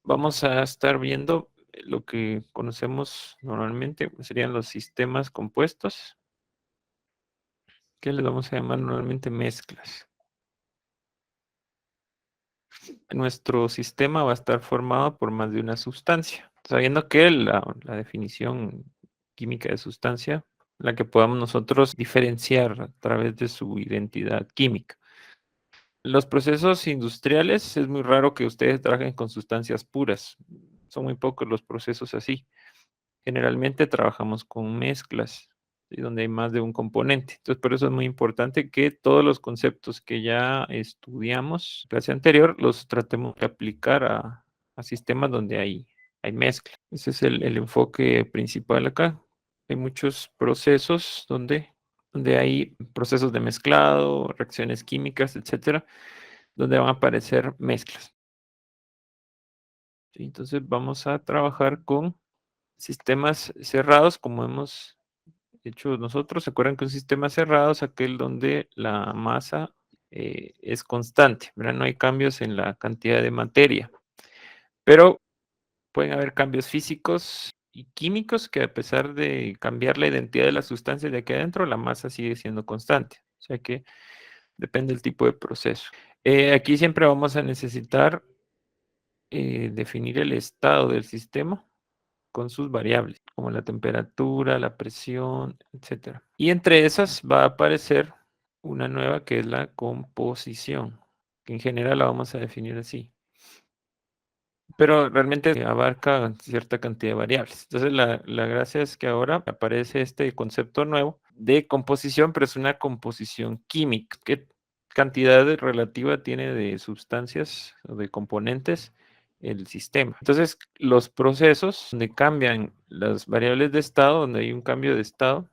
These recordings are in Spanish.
vamos a estar viendo lo que conocemos normalmente, serían los sistemas compuestos, que les vamos a llamar normalmente mezclas. Nuestro sistema va a estar formado por más de una sustancia, sabiendo que la definición química de sustancia, la que podamos nosotros diferenciar a través de su identidad química. Los procesos industriales es muy raro que ustedes trabajen con sustancias puras. Son muy pocos los procesos así. Generalmente trabajamos con mezclas, ¿sí? Donde hay más de un componente. Entonces, por eso es muy importante que todos los conceptos que ya estudiamos en clase anterior los tratemos de aplicar a sistemas donde hay mezcla. Ese es el enfoque principal acá. Hay muchos procesos donde hay procesos de mezclado, reacciones químicas, etcétera, donde van a aparecer mezclas. ¿Sí? Entonces, vamos a trabajar con sistemas cerrados, como hemos hecho nosotros. ¿Se acuerdan que un sistema cerrado es aquel donde la masa es constante, ¿verdad? No hay cambios en la cantidad de materia, pero pueden haber cambios físicos y químicos que, a pesar de cambiar la identidad de la sustancia de aquí adentro, la masa sigue siendo constante. O sea que depende del tipo de proceso. Aquí siempre vamos a necesitar definir el estado del sistema con sus variables, como la temperatura, la presión, etcétera. Y entre esas va a aparecer una nueva que es la composición, que en general la vamos a definir así. Pero realmente abarca cierta cantidad de variables. Entonces, la gracia es que ahora aparece este concepto nuevo de composición, pero es una composición química. ¿Qué cantidad relativa tiene de sustancias o de componentes el sistema? Entonces, los procesos donde cambian las variables de estado, donde hay un cambio de estado,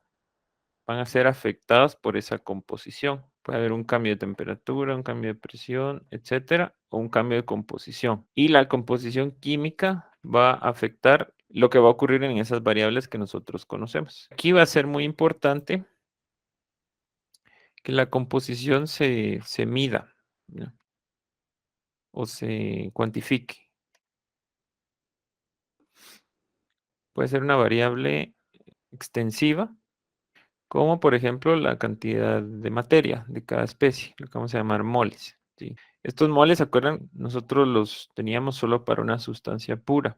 van a ser afectados por esa composición. Puede haber un cambio de temperatura, un cambio de presión, etcétera, o un cambio de composición. Y la composición química va a afectar lo que va a ocurrir en esas variables que nosotros conocemos. Aquí va a ser muy importante que la composición se mida, ¿no? O se cuantifique. Puede ser una variable extensiva, como por ejemplo la cantidad de materia de cada especie, lo que vamos a llamar moles, ¿sí? Estos moles, ¿se acuerdan? Nosotros los teníamos solo para una sustancia pura.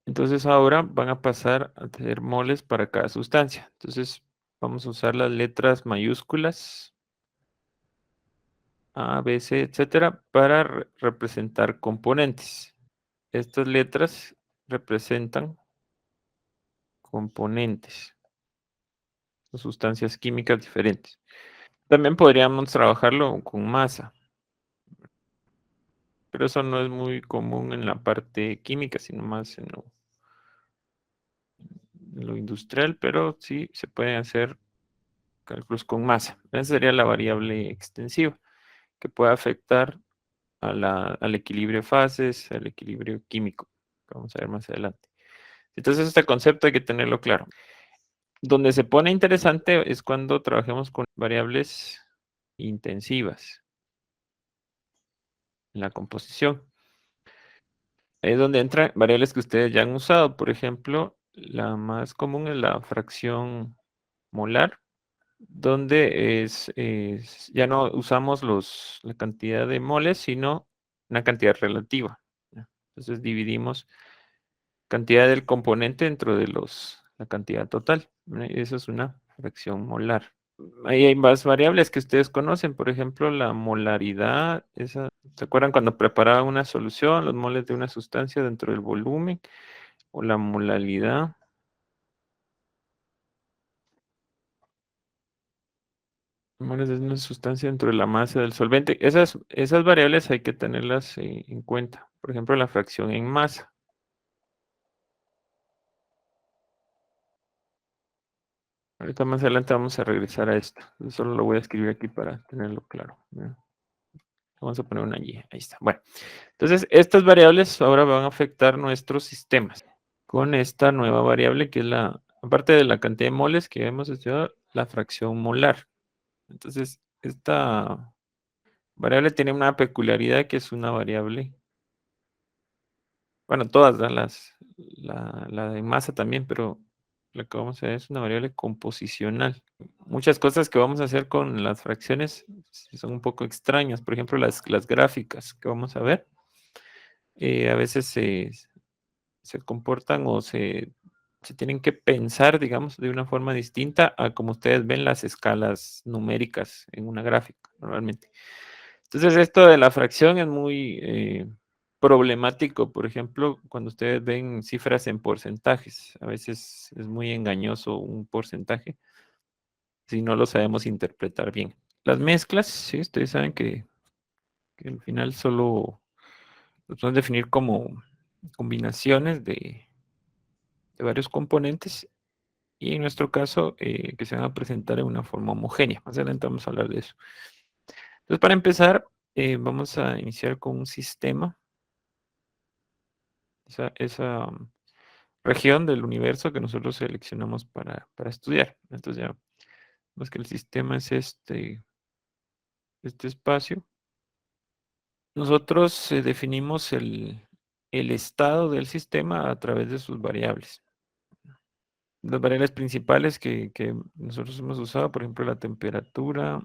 Entonces ahora van a pasar a tener moles para cada sustancia. Entonces vamos a usar las letras mayúsculas A, B, C, etcétera, para representar componentes. Estas letras representan componentes o sustancias químicas diferentes. También podríamos trabajarlo con masa, pero eso no es muy común en la parte química, sino más en lo industrial, pero sí se pueden hacer cálculos con masa. Esa sería la variable extensiva, que puede afectar al equilibrio de fases, al equilibrio químico, que vamos a ver más adelante. Entonces, este concepto hay que tenerlo claro. Donde se pone interesante es cuando trabajemos con variables intensivas en la composición. Es donde entran variables que ustedes ya han usado. Por ejemplo, la más común es la fracción molar, donde ya no usamos la cantidad de moles, sino una cantidad relativa, ¿ya? Entonces dividimos cantidad del componente dentro de la cantidad total, ¿no? Eso es una fracción molar. Ahí hay más variables que ustedes conocen, por ejemplo, la molaridad. ¿Se acuerdan cuando preparaban una solución, los moles de una sustancia dentro del volumen? O la molaridad. Moles de una sustancia dentro de la masa del solvente. Esas variables hay que tenerlas en cuenta. Por ejemplo, la fracción en masa. Ahorita más adelante vamos a regresar a esto. Yo solo lo voy a escribir aquí para tenerlo claro, ¿no? Vamos a poner una Y. Ahí está. Bueno, entonces estas variables ahora van a afectar nuestros sistemas con esta nueva variable que es aparte de la cantidad de moles que hemos estudiado, la fracción molar. Entonces, esta variable tiene una peculiaridad que es una variable bueno, todas, ¿verdad? La de masa también, pero lo que vamos a ver es una variable composicional. Muchas cosas que vamos a hacer con las fracciones son un poco extrañas. Por ejemplo, las gráficas que vamos a ver, a veces se comportan o se tienen que pensar, digamos, de una forma distinta a como ustedes ven las escalas numéricas en una gráfica, normalmente. Entonces, esto de la fracción es muy problemático, por ejemplo, cuando ustedes ven cifras en porcentajes. A veces es muy engañoso un porcentaje si no lo sabemos interpretar bien. Las mezclas, sí, ustedes saben que al final solo los podemos definir como combinaciones de varios componentes y en nuestro caso que se van a presentar en una forma homogénea. Más adelante vamos a hablar de eso. Entonces, para empezar, vamos a iniciar con un sistema, esa región del universo que nosotros seleccionamos para estudiar. Entonces ya vemos que el sistema es este espacio. Nosotros definimos el estado del sistema a través de sus variables. Las variables principales que nosotros hemos usado, por ejemplo, la temperatura,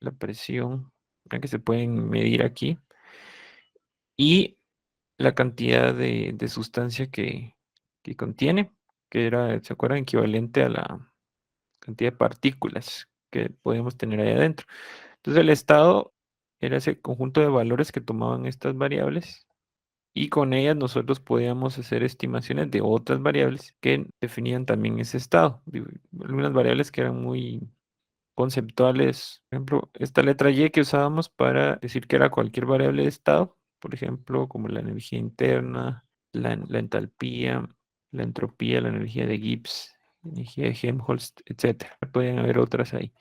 la presión, que se pueden medir aquí, y la cantidad de sustancia que contiene, que era, ¿se acuerdan? Equivalente a la cantidad de partículas que podemos tener ahí adentro. Entonces el estado era ese conjunto de valores que tomaban estas variables y con ellas nosotros podíamos hacer estimaciones de otras variables que definían también ese estado. Algunas variables que eran muy conceptuales, por ejemplo, esta letra Y que usábamos para decir que era cualquier variable de estado, por ejemplo, como la energía interna, la entalpía, la entropía, la energía de Gibbs, energía de Helmholtz, etcétera. Pueden haber otras ahí.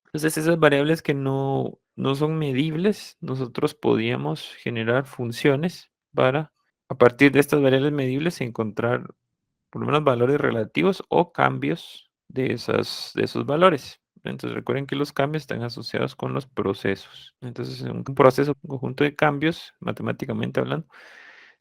Entonces, esas variables que no son medibles, nosotros podíamos generar funciones para, a partir de estas variables medibles, encontrar por lo menos valores relativos o cambios de esos valores. Entonces, recuerden que los cambios están asociados con los procesos. Entonces, un proceso, un conjunto de cambios, matemáticamente hablando,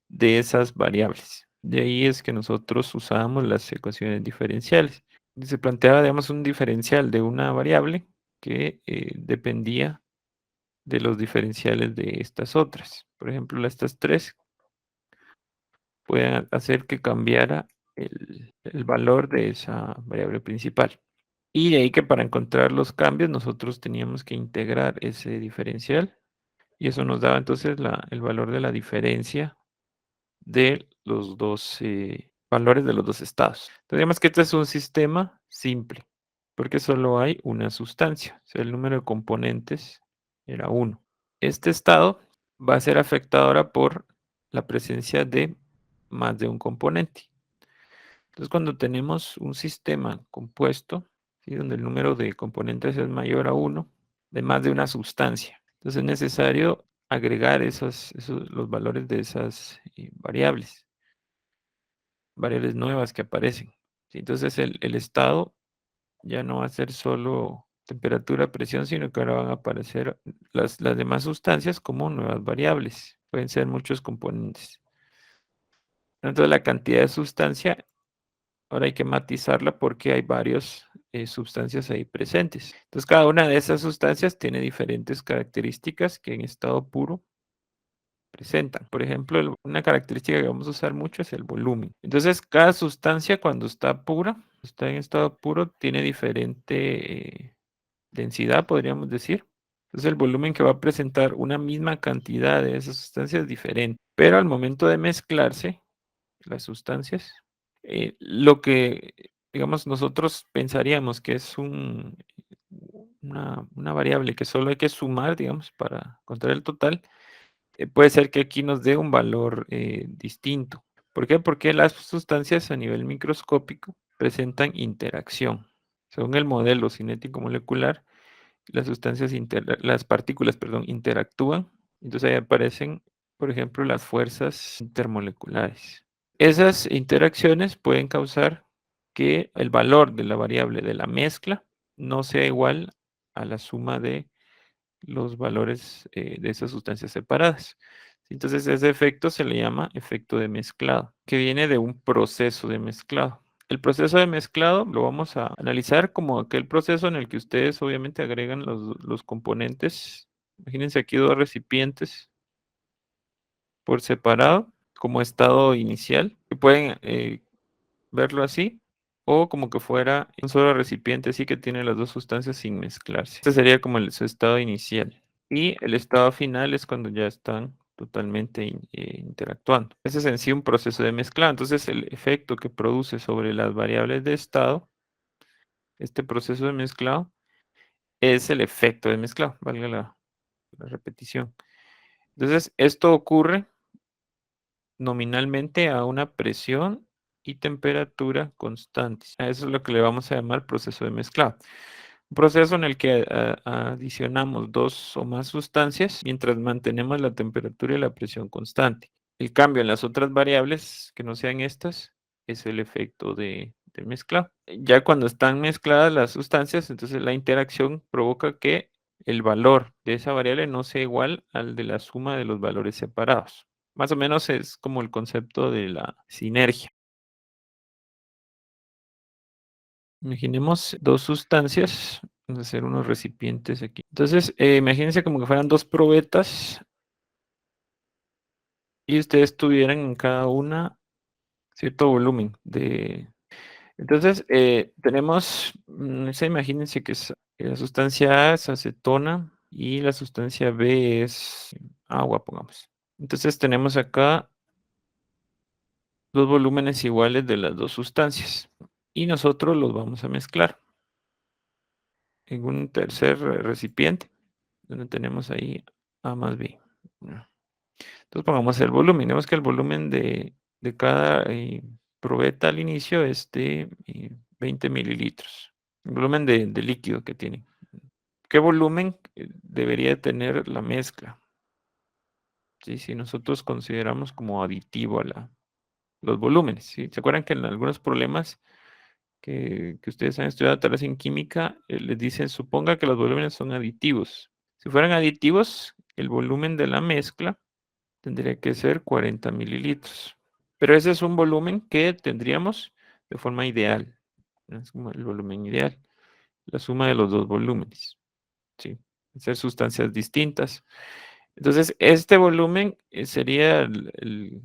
de esas variables. De ahí es que nosotros usábamos las ecuaciones diferenciales. Se planteaba, digamos, un diferencial de una variable que dependía de los diferenciales de estas otras. Por ejemplo, estas tres pueden hacer que cambiara el valor de esa variable principal. Y de ahí que para encontrar los cambios nosotros teníamos que integrar ese diferencial y eso nos daba entonces el valor de la diferencia de los dos valores de los dos estados. Tendríamos que este es un sistema simple, porque solo hay una sustancia, o sea, el número de componentes era 1. Este estado va a ser afectado ahora por la presencia de más de un componente. Entonces, cuando tenemos un sistema compuesto, ¿sí? Donde el número de componentes es mayor a 1, de más de una sustancia, entonces es necesario agregar los valores de esas variables nuevas que aparecen. ¿Sí? Entonces, el estado ya no va a ser solo temperatura, presión, sino que ahora van a aparecer las demás sustancias como nuevas variables. Pueden ser muchos componentes. Entonces, la cantidad de sustancia ahora hay que matizarla porque hay varias sustancias ahí presentes. Entonces, cada una de esas sustancias tiene diferentes características que en estado puro presentan. Por ejemplo, una característica que vamos a usar mucho es el volumen. Entonces, cada sustancia cuando está pura, está en estado puro, tiene diferente densidad, podríamos decir. Entonces, el volumen que va a presentar una misma cantidad de esas sustancias es diferente. Pero al momento de mezclarse las sustancias, lo que, digamos, nosotros pensaríamos que es una variable que solo hay que sumar, digamos, para encontrar el total, puede ser que aquí nos dé un valor distinto. ¿Por qué? Porque las sustancias a nivel microscópico presentan interacción. Según el modelo cinético molecular, las partículas, perdón, interactúan. Entonces ahí aparecen, por ejemplo, las fuerzas intermoleculares. Esas interacciones pueden causar que el valor de la variable de la mezcla no sea igual a la suma de los valores de esas sustancias separadas. Entonces ese efecto se le llama efecto de mezclado, que viene de un proceso de mezclado. El proceso de mezclado lo vamos a analizar como aquel proceso en el que ustedes obviamente agregan los componentes. Imagínense aquí dos recipientes por separado como estado inicial, que pueden verlo así, o como que fuera un solo recipiente así que tiene las dos sustancias sin mezclarse. Este sería como su estado inicial. Y el estado final es cuando ya están totalmente interactuando. Ese es en sí un proceso de mezclado. Entonces el efecto que produce sobre las variables de estado, este proceso de mezclado, es el efecto de mezclado, valga la repetición. Entonces esto ocurre nominalmente a una presión y temperatura constantes. A eso es lo que le vamos a llamar proceso de mezclado. Un proceso en el que adicionamos dos o más sustancias mientras mantenemos la temperatura y la presión constante. El cambio en las otras variables que no sean estas es el efecto de mezclado. Ya cuando están mezcladas las sustancias, entonces la interacción provoca que el valor de esa variable no sea igual al de la suma de los valores separados. Más o menos es como el concepto de la sinergia. Imaginemos dos sustancias, vamos a hacer unos recipientes aquí. Entonces, imagínense como que fueran dos probetas y ustedes tuvieran en cada una cierto volumen de... Entonces, tenemos, imagínense que la sustancia A es acetona y la sustancia B es agua, pongamos. Entonces, tenemos acá dos volúmenes iguales de las dos sustancias y nosotros los vamos a mezclar en un tercer recipiente donde tenemos ahí A más B. Entonces pongamos el volumen. Vemos que el volumen de cada probeta al inicio es de 20 mililitros. El volumen de líquido que tiene. ¿Qué volumen debería tener la mezcla? ¿Sí? Si nosotros consideramos como aditivo a los volúmenes. ¿Sí? ¿Se acuerdan que en algunos problemas que ustedes han estudiado tal vez en química, les dicen, suponga que los volúmenes son aditivos? Si fueran aditivos, el volumen de la mezcla tendría que ser 40 mililitros. Pero ese es un volumen que tendríamos de forma ideal. Es como el volumen ideal, la suma de los dos volúmenes. ¿Sí? Ser sustancias distintas. Entonces, este volumen sería el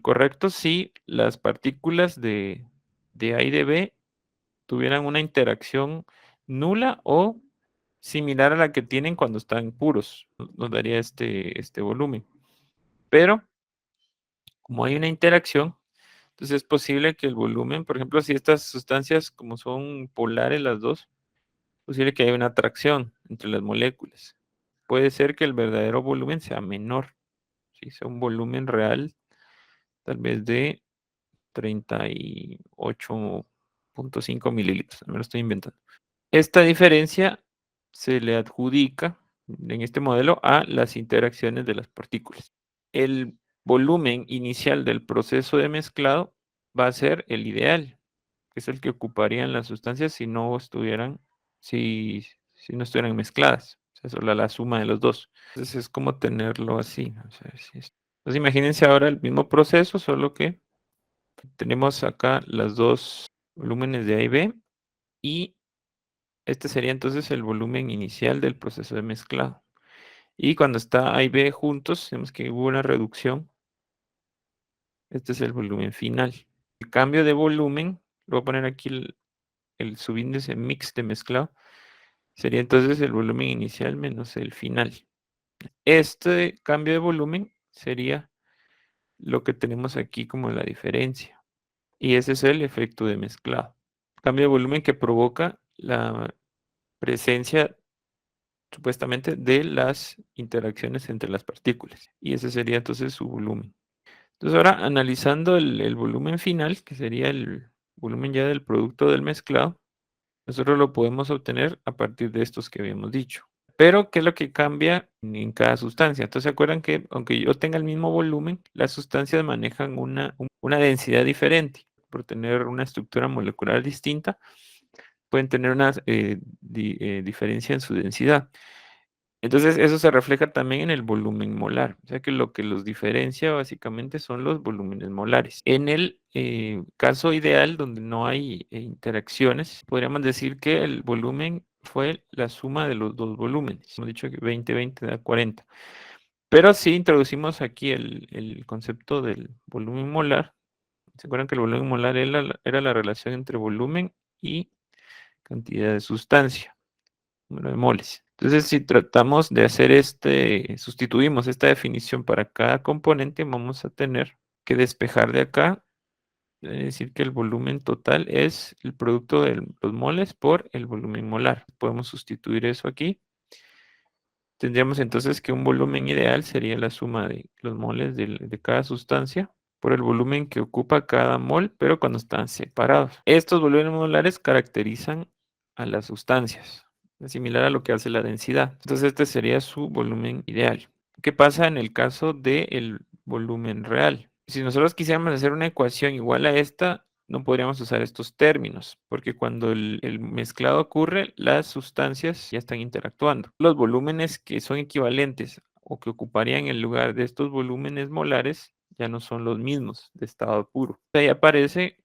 correcto si las partículas de A y de B tuvieran una interacción nula o similar a la que tienen cuando están puros. Nos daría este volumen. Pero, como hay una interacción, entonces es posible que el volumen, por ejemplo, si estas sustancias, como son polares las dos, es posible que haya una atracción entre las moléculas. Puede ser que el verdadero volumen sea menor, ¿sí? Sea un volumen real, tal vez de 38,5 mililitros. Me lo estoy inventando. Esta diferencia se le adjudica en este modelo a las interacciones de las partículas. El volumen inicial del proceso de mezclado va a ser el ideal, que es el que ocuparían las sustancias si no estuvieran, si no estuvieran mezcladas. O sea, solo la suma de los dos. Entonces es como tenerlo así. Entonces imagínense ahora el mismo proceso, solo que tenemos acá las dos volúmenes de A y B y este sería entonces el volumen inicial del proceso de mezclado. Y cuando está A y B juntos, vemos que hubo una reducción. Este es el volumen final. El cambio de volumen, lo voy a poner aquí el subíndice mix de mezclado, sería entonces el volumen inicial menos el final. Este cambio de volumen sería lo que tenemos aquí como la diferencia. Y ese es el efecto de mezclado. Cambio de volumen que provoca la presencia supuestamente de las interacciones entre las partículas. Y ese sería entonces su volumen. Entonces ahora analizando el volumen final, que sería el volumen ya del producto del mezclado, nosotros lo podemos obtener a partir de estos que habíamos dicho. Pero, ¿qué es lo que cambia en cada sustancia? Entonces, ¿se acuerdan que aunque yo tenga el mismo volumen, las sustancias manejan una densidad diferente? Por tener una estructura molecular distinta, pueden tener una diferencia en su densidad. Entonces, eso se refleja también en el volumen molar. O sea que lo que los diferencia básicamente son los volúmenes molares. En el caso ideal, donde no hay interacciones, podríamos decir que el volumen fue la suma de los dos volúmenes. Hemos dicho que 20-20 da 40. Pero si introducimos aquí el concepto del volumen molar, ¿se acuerdan que el volumen molar era la relación entre volumen y cantidad de sustancia? Número de moles. Entonces, si tratamos de hacer sustituimos esta definición para cada componente, vamos a tener que despejar de acá, es decir, que el volumen total es el producto de los moles por el volumen molar. Podemos sustituir eso aquí. Tendríamos entonces que un volumen ideal sería la suma de los moles de cada sustancia por el volumen que ocupa cada mol, pero cuando están separados. Estos volúmenes molares caracterizan a las sustancias, similar a lo que hace la densidad. Entonces este sería su volumen ideal. ¿Qué pasa en el caso del volumen real? Si nosotros quisiéramos hacer una ecuación igual a esta, no podríamos usar estos términos, porque cuando el mezclado ocurre, las sustancias ya están interactuando. Los volúmenes que son equivalentes o que ocuparían el lugar de estos volúmenes molares ya no son los mismos de estado puro. Ahí aparece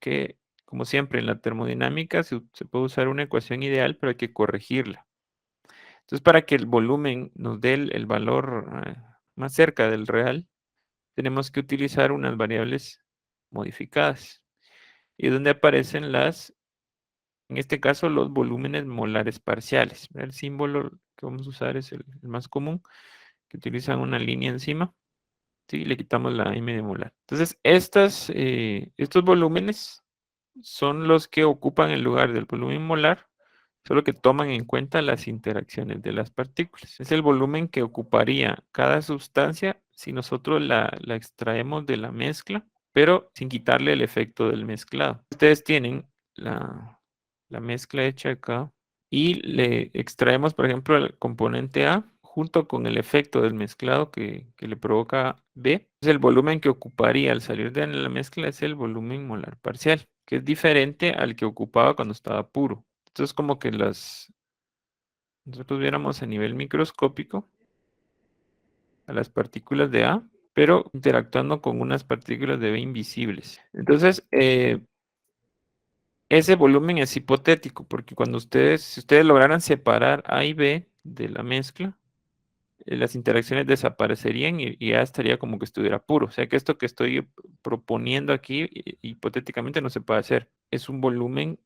que, como siempre, en la termodinámica se puede usar una ecuación ideal, pero hay que corregirla. Entonces, para que el volumen nos dé el valor más cerca del real, tenemos que utilizar unas variables modificadas. Y donde aparecen en este caso, los volúmenes molares parciales. El símbolo que vamos a usar es el más común, que utilizan una línea encima. ¿Sí? Le quitamos la M de molar. Entonces, estos volúmenes son los que ocupan el lugar del volumen molar, solo que toman en cuenta las interacciones de las partículas. Es el volumen que ocuparía cada sustancia si nosotros la extraemos de la mezcla, pero sin quitarle el efecto del mezclado. Ustedes tienen la mezcla hecha acá y le extraemos, por ejemplo, el componente A junto con el efecto del mezclado que le provoca B. Entonces, el volumen que ocuparía al salir de la mezcla es el volumen molar parcial, que es diferente al que ocupaba cuando estaba puro. Entonces, como que nosotros viéramos a nivel microscópico a las partículas de A, pero interactuando con unas partículas de B invisibles. Entonces, ese volumen es hipotético, porque si ustedes lograran separar A y B de la mezcla, las interacciones desaparecerían y ya estaría como que estuviera puro. O sea que esto que estoy proponiendo aquí, hipotéticamente no se puede hacer. Es un volumen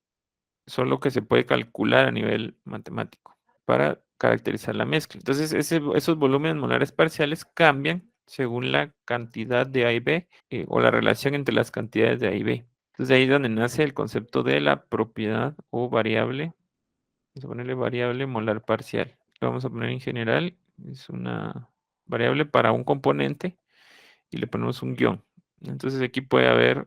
solo que se puede calcular a nivel matemático para caracterizar la mezcla. Entonces, esos volúmenes molares parciales cambian según la cantidad de A y B o la relación entre las cantidades de A y B. Entonces, ahí es donde nace el concepto de la propiedad o variable. Vamos a ponerle variable molar parcial. Lo vamos a poner en general. Es una variable para un componente y le ponemos un guión. Entonces, aquí puede haber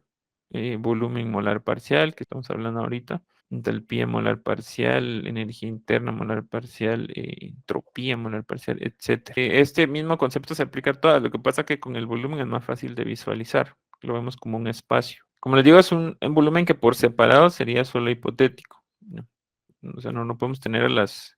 volumen molar parcial, que estamos hablando ahorita, entalpía molar parcial, energía interna molar parcial, entropía molar parcial, etc. Este mismo concepto se aplica a todas. Lo que pasa es que con el volumen es más fácil de visualizar. Lo vemos como un espacio. Como les digo, es un volumen que por separado sería solo hipotético, ¿no? O sea, no podemos tener las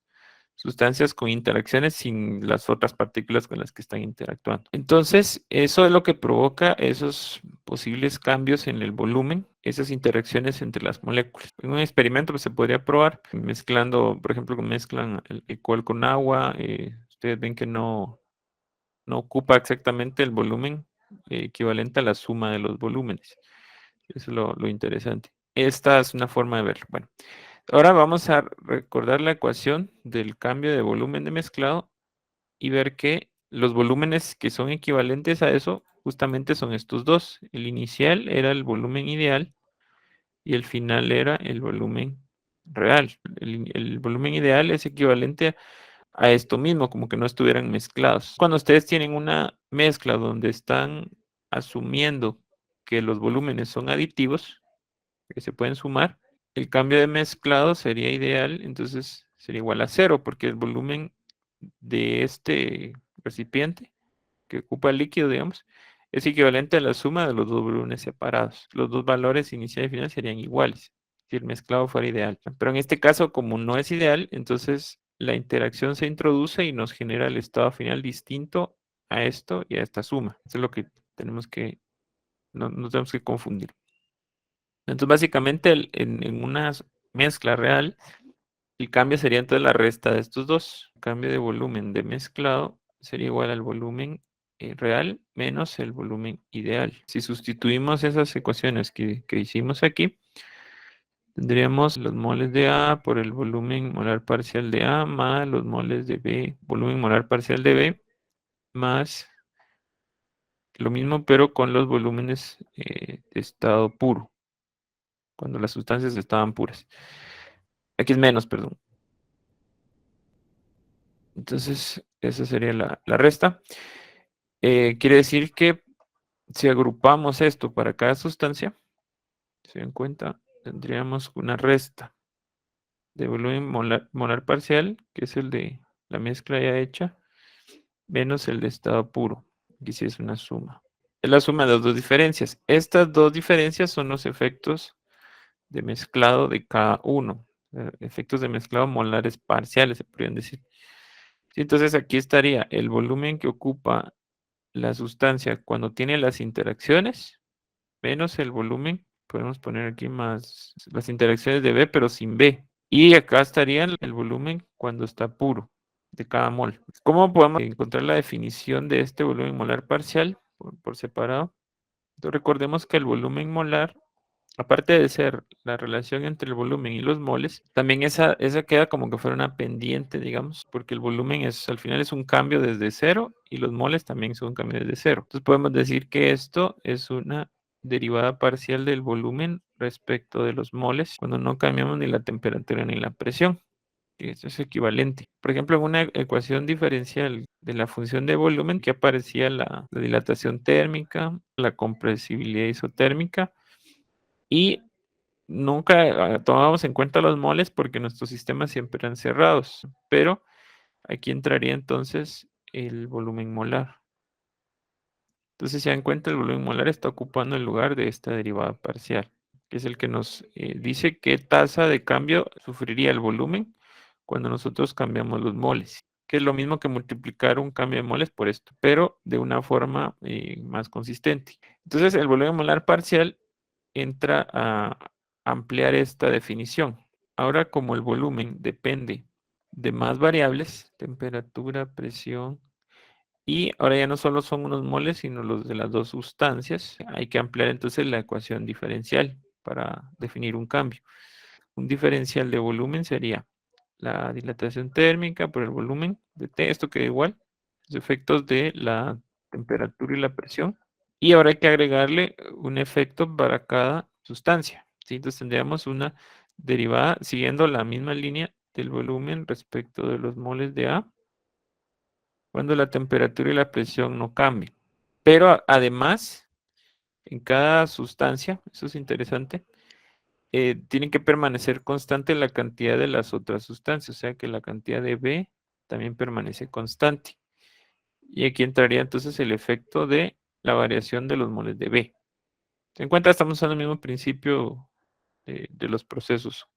sustancias con interacciones sin las otras partículas con las que están interactuando. Entonces, eso es lo que provoca esos posibles cambios en el volumen, esas interacciones entre las moléculas. En un experimento pues, se podría probar mezclando, por ejemplo, mezclan el alcohol con agua, ustedes ven que no ocupa exactamente el volumen equivalente a la suma de los volúmenes. Eso es lo interesante. Esta es una forma de verlo. Bueno, ahora vamos a recordar la ecuación del cambio de volumen de mezclado y ver que los volúmenes que son equivalentes a eso justamente son estos dos. El inicial era el volumen ideal y el final era el volumen real. El volumen ideal es equivalente a esto mismo, como que no estuvieran mezclados. Cuando ustedes tienen una mezcla donde están asumiendo que los volúmenes son aditivos, que se pueden sumar, el cambio de mezclado sería ideal, entonces sería igual a cero, porque el volumen de este recipiente que ocupa el líquido, digamos, es equivalente a la suma de los dos volúmenes separados. Los dos valores inicial y final serían iguales si el mezclado fuera ideal. Pero en este caso, como no es ideal, entonces la interacción se introduce y nos genera el estado final distinto a esto y a esta suma. Eso es lo que tenemos que, no tenemos que confundir. Entonces, básicamente, en una mezcla real, el cambio sería entonces la resta de estos dos. El cambio de volumen de mezclado sería igual al volumen real menos el volumen ideal. Si sustituimos esas ecuaciones que hicimos aquí, tendríamos los moles de A por el volumen molar parcial de A más los moles de B, volumen molar parcial de B, más lo mismo pero con los volúmenes de estado puro, cuando las sustancias estaban puras. Aquí es menos, perdón. Entonces, esa sería la resta. Quiere decir que si agrupamos esto para cada sustancia, se dan cuenta, tendríamos una resta de volumen molar parcial, que es el de la mezcla ya hecha, menos el de estado puro. Aquí sí es una suma. Es la suma de las dos diferencias. Estas dos diferencias son los efectos de mezclado de cada uno. Efectos de mezclado molares parciales, se podrían decir. Sí, entonces aquí estaría el volumen que ocupa la sustancia cuando tiene las interacciones, menos el volumen, podemos poner aquí más las interacciones de B, pero sin B. Y acá estaría el volumen cuando está puro de cada mol. ¿Cómo podemos encontrar la definición de este volumen molar parcial por separado? Entonces recordemos que el volumen molar, aparte de ser la relación entre el volumen y los moles, también esa queda como que fuera una pendiente, digamos, porque el volumen al final es un cambio desde cero y los moles también son un cambio desde cero. Entonces podemos decir que esto es una derivada parcial del volumen respecto de los moles cuando no cambiamos ni la temperatura ni la presión. Eso es equivalente. Por ejemplo, en una ecuación diferencial de la función de volumen que aparecía la dilatación térmica, la compresibilidad isotérmica y nunca tomábamos en cuenta los moles porque nuestros sistemas siempre eran cerrados, pero aquí entraría entonces el volumen molar. Entonces, si se dan cuenta, el volumen molar está ocupando el lugar de esta derivada parcial, que es el que nos dice qué tasa de cambio sufriría el volumen cuando nosotros cambiamos los moles, que es lo mismo que multiplicar un cambio de moles por esto, pero de una forma más consistente. Entonces, el volumen molar parcial entra a ampliar esta definición. Ahora, como el volumen depende de más variables, temperatura, presión, y ahora ya no solo son unos moles, sino los de las dos sustancias, hay que ampliar entonces la ecuación diferencial para definir un cambio. Un diferencial de volumen sería la dilatación térmica por el volumen de T, esto queda igual, los efectos de la temperatura y la presión. Y ahora hay que agregarle un efecto para cada sustancia. ¿Sí? Entonces tendríamos una derivada siguiendo la misma línea del volumen respecto de los moles de A, cuando la temperatura y la presión no cambien. Pero además, en cada sustancia, eso es interesante, tiene que permanecer constante la cantidad de las otras sustancias, o sea que la cantidad de B también permanece constante. Y aquí entraría entonces el efecto de la variación de los moles de B. En cuenta, estamos usando el mismo principio de los procesos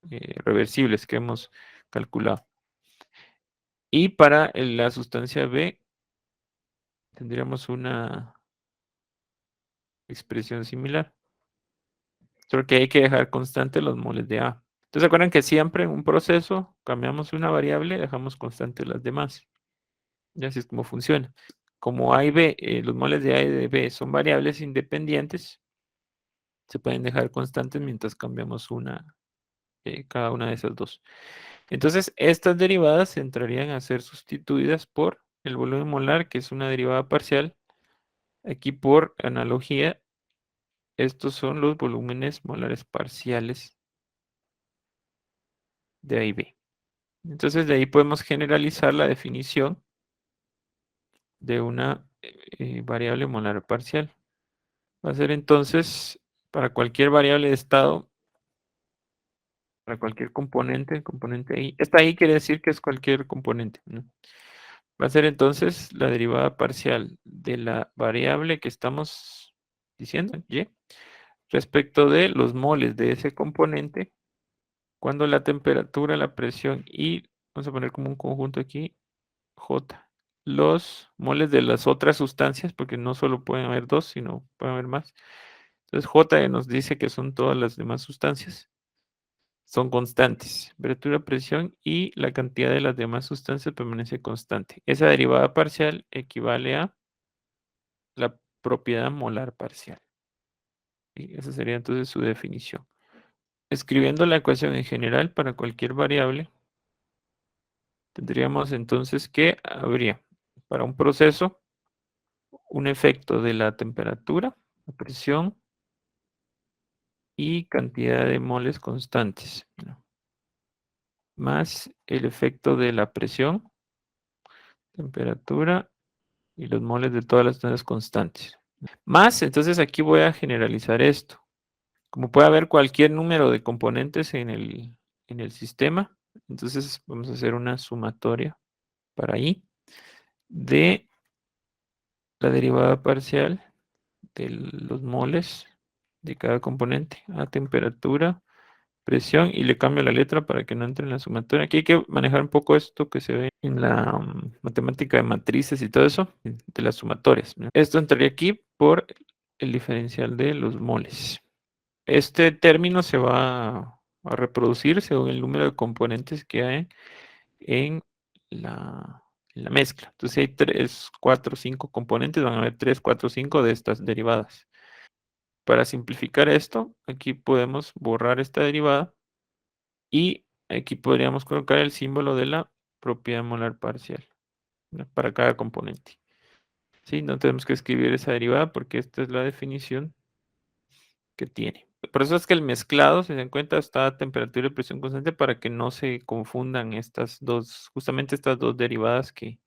reversibles que hemos calculado. Y para la sustancia B tendríamos una expresión similar. Solo que hay que dejar constante los moles de A. Entonces, ¿se acuerdan que siempre en un proceso cambiamos una variable, dejamos constantes las demás? Y así es como funciona. Como A y B, los moles de A y de B son variables independientes, se pueden dejar constantes mientras cambiamos cada una de esas dos. Entonces, estas derivadas entrarían a ser sustituidas por el volumen molar, que es una derivada parcial. Aquí, por analogía, estos son los volúmenes molares parciales de A y B. Entonces, de ahí podemos generalizar la definición de una variable molar parcial. Va a ser entonces, para cualquier variable de estado, para cualquier componente, el componente I. Esta I quiere decir que es cualquier componente, ¿no? Va a ser entonces la derivada parcial de la variable que estamos diciendo, Y, respecto de los moles de ese componente, cuando la temperatura, la presión y vamos a poner como un conjunto aquí, J. Los moles de las otras sustancias, porque no solo pueden haber dos, sino pueden haber más. Entonces J nos dice que son todas las demás sustancias. Son constantes. Temperatura, presión y la cantidad de las demás sustancias permanece constante. Esa derivada parcial equivale a la propiedad molar parcial. Y esa sería entonces su definición. Escribiendo la ecuación en general para cualquier variable, tendríamos entonces que habría para un proceso un efecto de la temperatura, la presión y cantidad de moles constantes, ¿no? Más el efecto de la presión, temperatura y los moles de todas las sustancias constantes. Más, entonces aquí voy a generalizar esto. Como puede haber cualquier número de componentes en el sistema, entonces vamos a hacer una sumatoria para ahí de la derivada parcial de los moles de cada componente a temperatura, presión, y le cambio la letra para que no entre en la sumatoria. Aquí hay que manejar un poco esto que se ve en la matemática de matrices y todo eso, de las sumatorias, ¿no? Esto entraría aquí por el diferencial de los moles. Este término se va a reproducir según el número de componentes que hay en la mezcla. Entonces, si hay 3, 4, 5 componentes, van a haber 3, 4, 5 de estas derivadas. Para simplificar esto, aquí podemos borrar esta derivada y aquí podríamos colocar el símbolo de la propiedad molar parcial, ¿no? Para cada componente. ¿Sí? No tenemos que escribir esa derivada porque esta es la definición que tiene. Por eso es que el mezclado, si se dan cuenta, está a temperatura y presión constante para que no se confundan estas dos, justamente estas dos derivadas que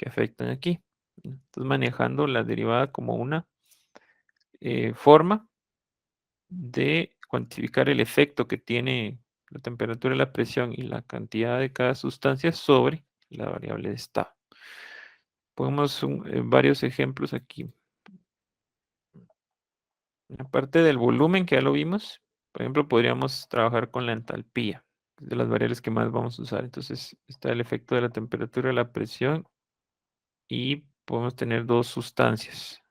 afectan aquí. Entonces, manejando la derivada como una forma de cuantificar el efecto que tiene la temperatura, la presión y la cantidad de cada sustancia sobre la variable de estado. Ponemos varios ejemplos aquí. Aparte del volumen, que ya lo vimos, por ejemplo, podríamos trabajar con la entalpía, de las variables que más vamos a usar. Entonces, está el efecto de la temperatura, la presión, y podemos tener dos sustancias,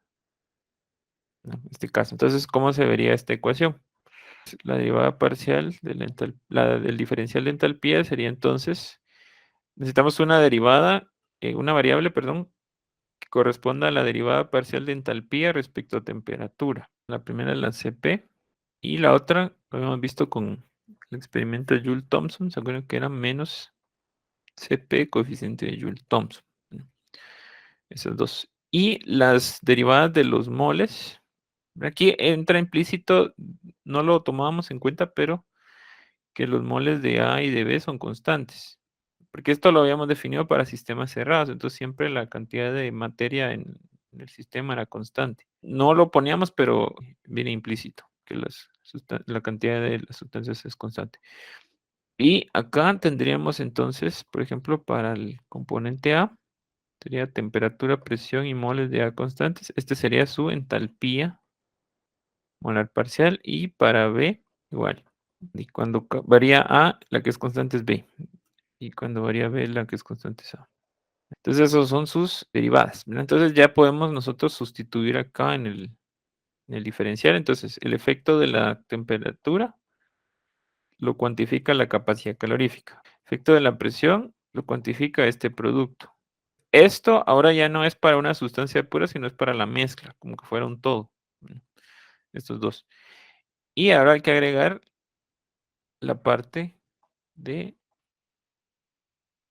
¿no? En este caso. Entonces, ¿cómo se vería esta ecuación? La derivada parcial de del diferencial de entalpía sería entonces, necesitamos una derivada, una variable, perdón, que corresponda a la derivada parcial de entalpía respecto a temperatura. La primera es la Cp y la otra lo hemos visto con el experimento de Joule-Thomson, se acuerdan que era menos Cp coeficiente de Joule-Thomson. Esas dos. Y las derivadas de los moles, aquí entra implícito, no lo tomábamos en cuenta, pero que los moles de A y de B son constantes. Porque esto lo habíamos definido para sistemas cerrados, entonces siempre la cantidad de materia en el sistema era constante. No lo poníamos, pero viene implícito, que la cantidad de las sustancias es constante. Y acá tendríamos entonces, por ejemplo, para el componente A, sería temperatura, presión y moles de A constantes. Este sería su entalpía molar parcial, y para B igual. Y cuando varía A, la que es constante es B. Y cuando varía B, la que es constante es A. Entonces, esos son sus derivadas, ¿verdad? Entonces, ya podemos nosotros sustituir acá en el diferencial. Entonces, el efecto de la temperatura lo cuantifica la capacidad calorífica. El efecto de la presión lo cuantifica este producto. Esto ahora ya no es para una sustancia pura, sino es para la mezcla, como que fuera un todo. Estos dos. Y ahora hay que agregar la parte de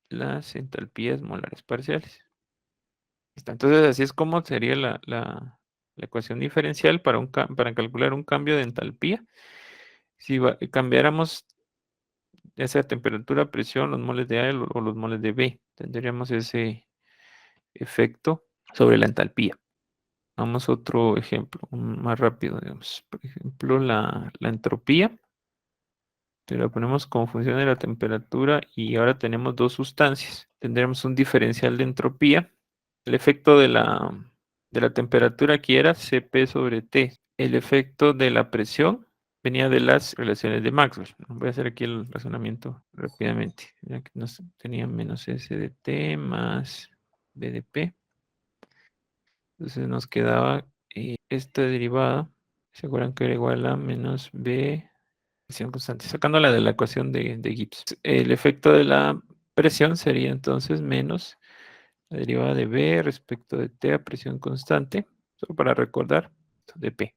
las entalpías molares parciales. Entonces, así es como sería la ecuación diferencial para calcular un cambio de entalpía. Si cambiáramos ya sea temperatura, presión, los moles de A o los moles de B, tendríamos ese efecto sobre la entalpía. Vamos a otro ejemplo, más rápido, digamos. Por ejemplo, la entropía. Si la ponemos como función de la temperatura y ahora tenemos dos sustancias, tendremos un diferencial de entropía. El efecto de la temperatura aquí era Cp sobre T. El efecto de la presión venía de las relaciones de Maxwell. Voy a hacer aquí el razonamiento rápidamente. Ya que nos tenía menos S de T más B de P. Entonces nos quedaba esta derivada. ¿Se acuerdan que era igual a menos B presión constante? Sacándola de la ecuación de Gibbs. El efecto de la presión sería entonces menos la derivada de B respecto de T a presión constante, solo para recordar, de P.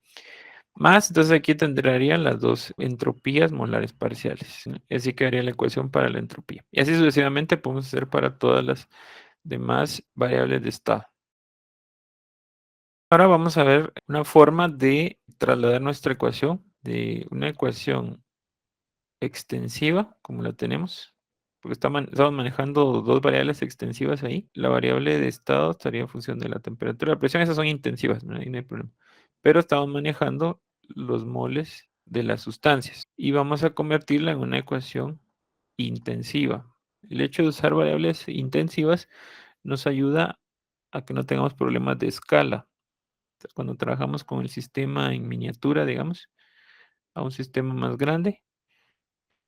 Más, entonces aquí tendrían las dos entropías molares parciales, ¿no? Y así quedaría la ecuación para la entropía. Y así sucesivamente podemos hacer para todas las demás variables de estado. Ahora vamos a ver una forma de trasladar nuestra ecuación de una ecuación extensiva, como la tenemos, porque estamos manejando dos variables extensivas ahí. La variable de estado estaría en función de la temperatura, la presión, esas son intensivas, ¿no? Ahí no hay problema. Pero estamos manejando los moles de las sustancias y vamos a convertirla en una ecuación intensiva. El hecho de usar variables intensivas nos ayuda a que no tengamos problemas de escala. Cuando trabajamos con el sistema en miniatura, digamos, a un sistema más grande,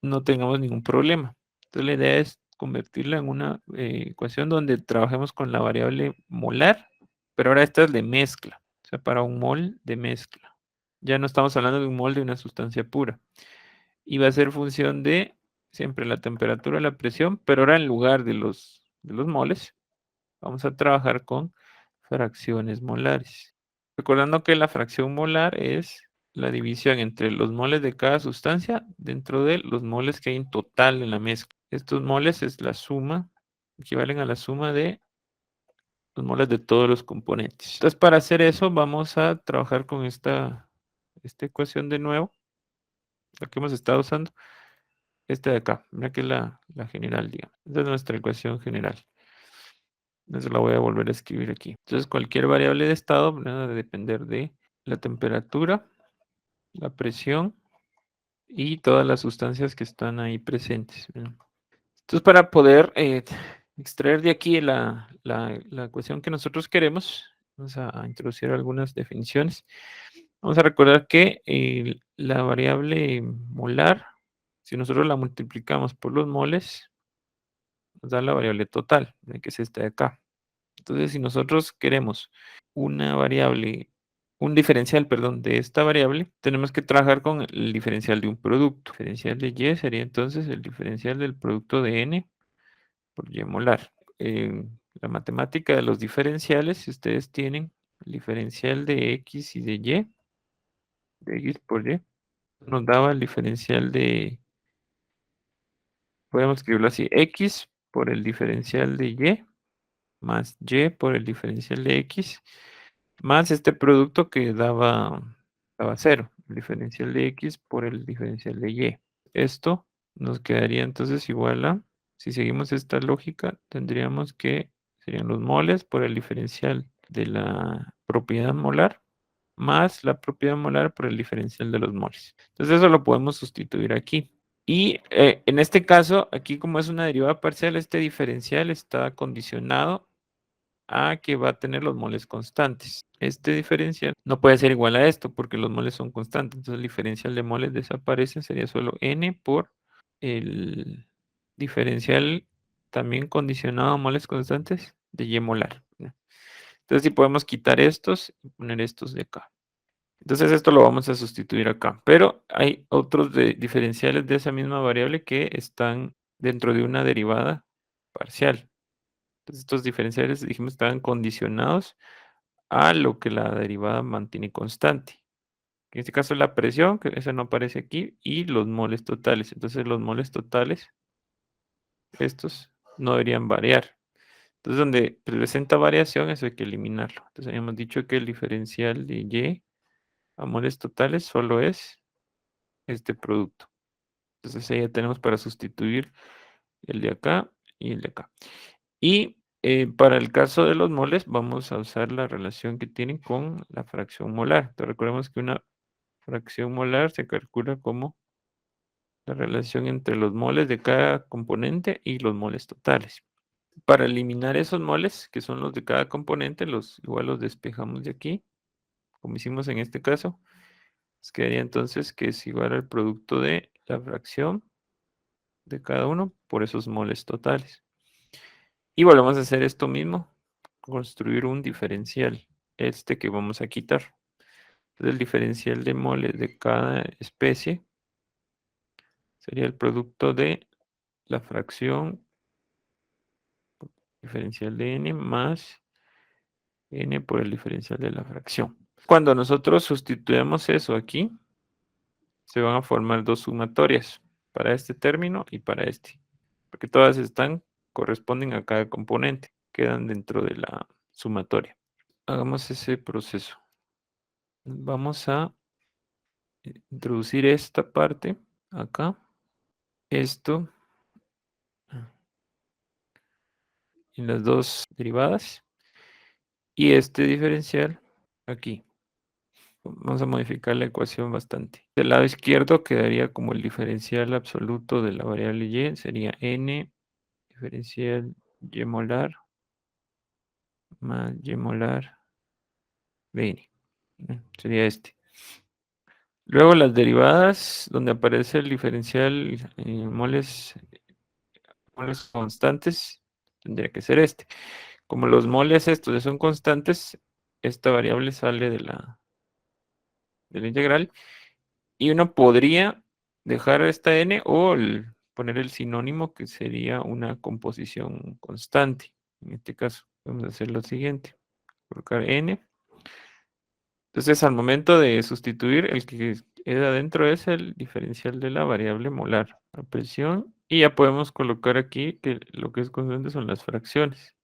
no tengamos ningún problema. Entonces la idea es convertirla en una ecuación donde trabajemos con la variable molar, pero ahora esta es de mezcla, o sea, para un mol de mezcla. Ya no estamos hablando de un mol de una sustancia pura. Y va a ser función de siempre la temperatura, la presión, pero ahora en lugar de los moles, vamos a trabajar con fracciones molares. Recordando que la fracción molar es la división entre los moles de cada sustancia dentro de los moles que hay en total en la mezcla. Estos moles es la suma, equivalen a la suma de los moles de todos los componentes. Entonces, para hacer eso, vamos a trabajar con esta ecuación de nuevo, la que hemos estado usando. Esta de acá, mira que es la general, digamos. Esta es nuestra ecuación general. Entonces la voy a volver a escribir aquí. Entonces, cualquier variable de estado va a depender de la temperatura, la presión y todas las sustancias que están ahí presentes. Entonces, para poder extraer de aquí la ecuación que nosotros queremos, vamos a introducir algunas definiciones. Vamos a recordar que la variable molar, si nosotros la multiplicamos por los moles, nos da la variable total, que es esta de acá. Entonces, si nosotros queremos una variable, un diferencial, perdón, de esta variable, tenemos que trabajar con el diferencial de un producto. El diferencial de Y sería entonces el diferencial del producto de N por Y molar. En la matemática de los diferenciales, si ustedes tienen el diferencial de X y de X por Y, nos daba el diferencial de, podemos escribirlo así, X por el diferencial de Y más Y por el diferencial de X más este producto que daba 0, el diferencial de X por el diferencial de Y. Esto nos quedaría entonces igual a, si seguimos esta lógica, tendríamos que serían los moles por el diferencial de la propiedad molar más la propiedad molar por el diferencial de los moles. Entonces eso lo podemos sustituir aquí. Y en este caso, aquí como es una derivada parcial, este diferencial está condicionado a que va a tener los moles constantes. Este diferencial no puede ser igual a esto porque los moles son constantes. Entonces el diferencial de moles desaparece, sería solo n por el diferencial también condicionado a moles constantes de y molar. Entonces si podemos quitar estos y poner estos de acá. Entonces esto lo vamos a sustituir acá. Pero hay otros diferenciales de esa misma variable que están dentro de una derivada parcial. Entonces, estos diferenciales, dijimos, estaban condicionados a lo que la derivada mantiene constante. En este caso, la presión, que esa no aparece aquí, y los moles totales. Entonces, los moles totales, estos, no deberían variar. Entonces, donde presenta variación, eso hay que eliminarlo. Entonces, habíamos dicho que el diferencial de Y a moles totales solo es este producto. Entonces, ahí ya tenemos para sustituir el de acá y el de acá. Y para el caso de los moles, vamos a usar la relación que tienen con la fracción molar. Entonces, recordemos que una fracción molar se calcula como la relación entre los moles de cada componente y los moles totales. Para eliminar esos moles, que son los de cada componente, igual los despejamos de aquí, como hicimos en este caso. Nos quedaría entonces que es igual al producto de la fracción de cada uno por esos moles totales. Y volvemos a hacer esto mismo, construir un diferencial, este que vamos a quitar. Entonces, el diferencial de moles de cada especie sería el producto de la fracción diferencial de n más n por el diferencial de la fracción. Cuando nosotros sustituyamos eso aquí, se van a formar dos sumatorias para este término y para este, porque todas corresponden a cada componente, quedan dentro de la sumatoria. Hagamos ese proceso. Vamos a introducir esta parte acá, esto en las dos derivadas y este diferencial aquí. Vamos a modificar la ecuación bastante. Del lado izquierdo quedaría como el diferencial absoluto de la variable y, sería n diferencial y molar más y molar de n. Sería este. Luego las derivadas, donde aparece el diferencial moles constantes, tendría que ser este. Como los moles estos ya son constantes, esta variable sale de la integral y uno podría dejar esta n o poner el sinónimo que sería una composición constante. En este caso, vamos a hacer lo siguiente, colocar n. Entonces, al momento de sustituir, el que queda adentro es el diferencial de la variable molar, la presión, y ya podemos colocar aquí que lo que es constante son las fracciones.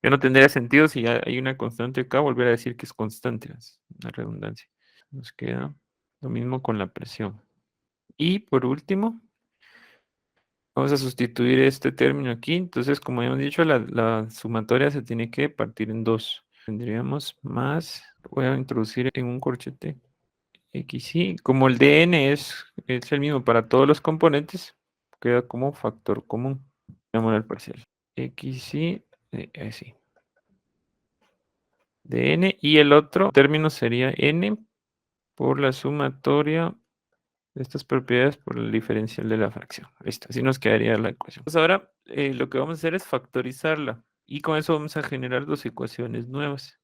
Ya no tendría sentido si ya hay una constante acá, volver a decir que es constante, es una redundancia. Nos queda lo mismo con la presión. Y por último, vamos a sustituir este término aquí. Entonces, como hemos dicho, la sumatoria se tiene que partir en dos. Tendríamos más, voy a introducir en un corchete XY. Como el dn es el mismo para todos los componentes, queda como factor común. Veamos el parcial. XY, así. De n, y el otro término sería n por la sumatoria de estas propiedades por el diferencial de la fracción. Listo, así nos quedaría la ecuación. Pues ahora lo que vamos a hacer es factorizarla y con eso vamos a generar dos ecuaciones nuevas.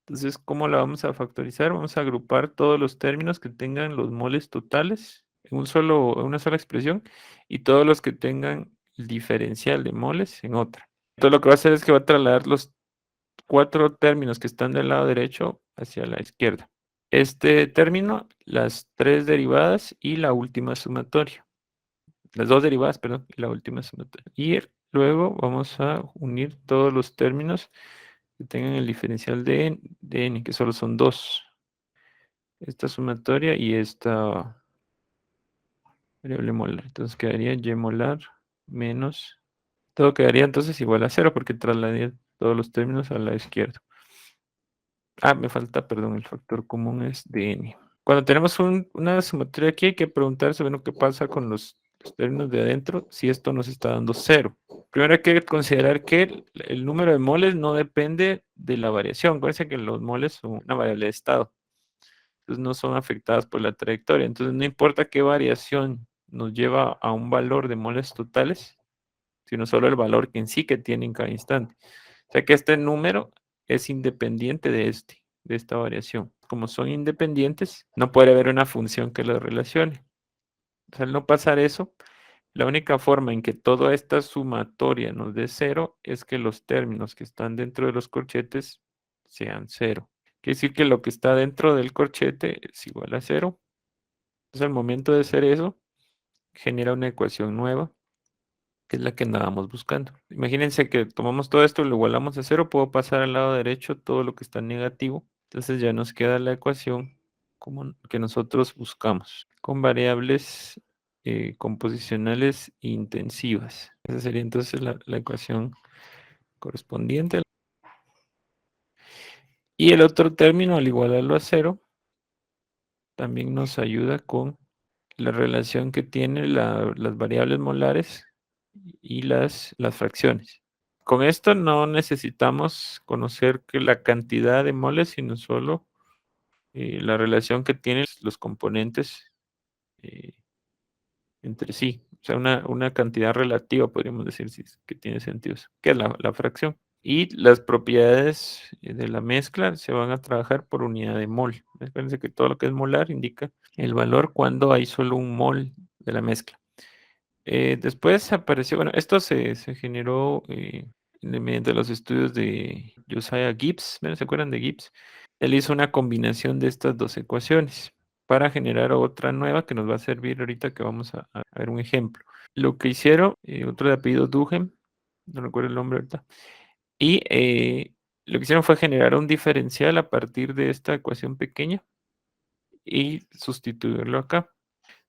Entonces, ¿cómo la vamos a factorizar? Vamos a agrupar todos los términos que tengan los moles totales en una sola expresión y todos los que tengan el diferencial de moles en otra. Entonces, lo que va a hacer es que va a trasladar los 4 términos que están del lado derecho hacia la izquierda. Este término, las 3 derivadas y la última sumatoria. Las 2 derivadas, perdón, y la última sumatoria. Y luego vamos a unir todos los términos que tengan el diferencial de n, que solo son 2. Esta sumatoria y esta variable molar. Entonces quedaría y molar menos. Todo quedaría entonces igual a 0 porque trasladé todos los términos a la izquierda. Me falta, perdón, el factor común es de n. Cuando tenemos una sumatoria aquí, hay que preguntarse, bueno, ¿qué pasa con los términos de adentro si esto nos está dando 0? Primero hay que considerar que el número de moles no depende de la variación. Acuérdense que los moles son una variable de estado. Entonces no son afectadas por la trayectoria. Entonces no importa qué variación nos lleva a un valor de moles totales, sino solo el valor que en sí que tiene en cada instante. O sea que este número es independiente de esta variación. Como son independientes, no puede haber una función que los relacione. Entonces, al no pasar eso, la única forma en que toda esta sumatoria nos dé 0 es que los términos que están dentro de los corchetes sean 0. Quiere decir que lo que está dentro del corchete es igual a 0. Entonces, al momento de hacer eso, genera una ecuación nueva, que es la que andábamos buscando. Imagínense que tomamos todo esto y lo igualamos a 0, puedo pasar al lado derecho todo lo que está negativo. Entonces ya nos queda la ecuación como que nosotros buscamos, con variables composicionales intensivas. Esa sería entonces la ecuación correspondiente. Y el otro término, al igualarlo a 0, también nos ayuda con la relación que tienen las variables molares y las fracciones. Con esto no necesitamos conocer que la cantidad de moles, sino solo la relación que tienen los componentes entre sí. O sea, una cantidad relativa, podríamos decir, si es que tiene sentido eso, que es la fracción. Y las propiedades de la mezcla se van a trabajar por unidad de mol. Acuérdense que todo lo que es molar indica el valor cuando hay solo un mol de la mezcla. Después apareció, bueno, esto se generó mediante los estudios de Josiah Gibbs. ¿No? ¿Se acuerdan de Gibbs? Él hizo una combinación de estas dos ecuaciones para generar otra nueva que nos va a servir ahorita que vamos a ver un ejemplo. Lo que hicieron, otro de apellido Duhem, no recuerdo el nombre ahorita, y lo que hicieron fue generar un diferencial a partir de esta ecuación pequeña y sustituirlo acá.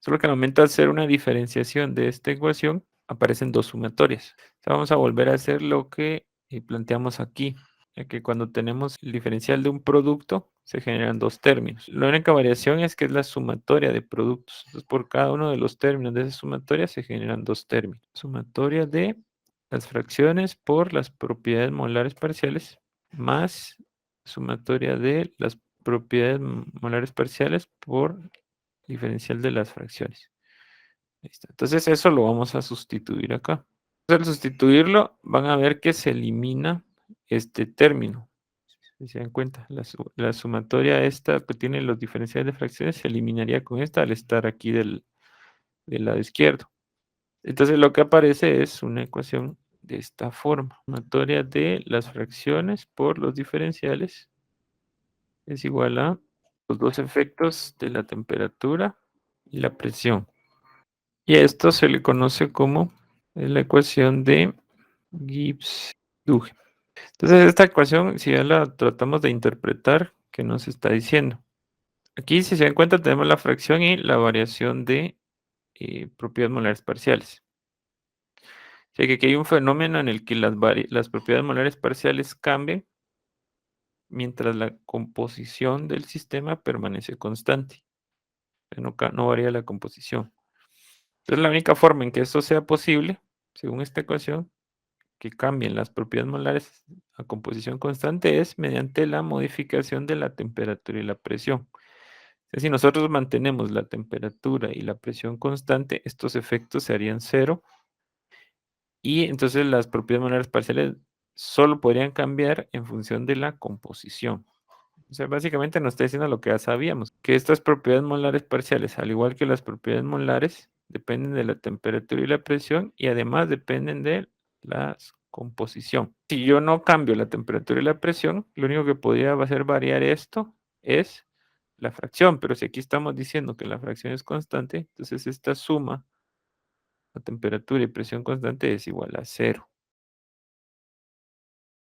Solo que al momento de hacer una diferenciación de esta ecuación, aparecen dos sumatorias. O sea, vamos a volver a hacer lo que planteamos aquí, ya que cuando tenemos el diferencial de un producto, se generan dos términos. La única variación es que es la sumatoria de productos. Entonces, por cada uno de los términos de esa sumatoria se generan dos términos. Sumatoria de las fracciones por las propiedades molares parciales más sumatoria de las propiedades molares parciales por diferencial de las fracciones. Ahí está. Entonces eso lo vamos a sustituir acá. Entonces, al sustituirlo, van a ver que se elimina este término. Si se dan cuenta, la sumatoria esta que tiene los diferenciales de fracciones se eliminaría con esta al estar aquí del lado izquierdo. Entonces lo que aparece es una ecuación de esta forma. Sumatoria de las fracciones por los diferenciales es igual a los dos efectos de la temperatura y la presión. Y a esto se le conoce como la ecuación de Gibbs-Duhem. Entonces, esta ecuación, si ya la tratamos de interpretar, ¿qué nos está diciendo? Aquí, si se dan cuenta, tenemos la fracción y la variación de propiedades molares parciales. O sea, que aquí hay un fenómeno en el que las propiedades molares parciales cambian mientras la composición del sistema permanece constante. No varía la composición. Entonces, la única forma en que esto sea posible, según esta ecuación, que cambien las propiedades molares a composición constante es mediante la modificación de la temperatura y la presión. Si nosotros mantenemos la temperatura y la presión constante, estos efectos se harían cero y entonces las propiedades molares parciales solo podrían cambiar en función de la composición. O sea, básicamente nos está diciendo lo que ya sabíamos, que estas propiedades molares parciales, al igual que las propiedades molares, dependen de la temperatura y la presión y además dependen de la composición. Si yo no cambio la temperatura y la presión, lo único que podría hacer variar esto es la fracción, pero si aquí estamos diciendo que la fracción es constante, entonces esta suma, la temperatura y presión constante es igual a cero.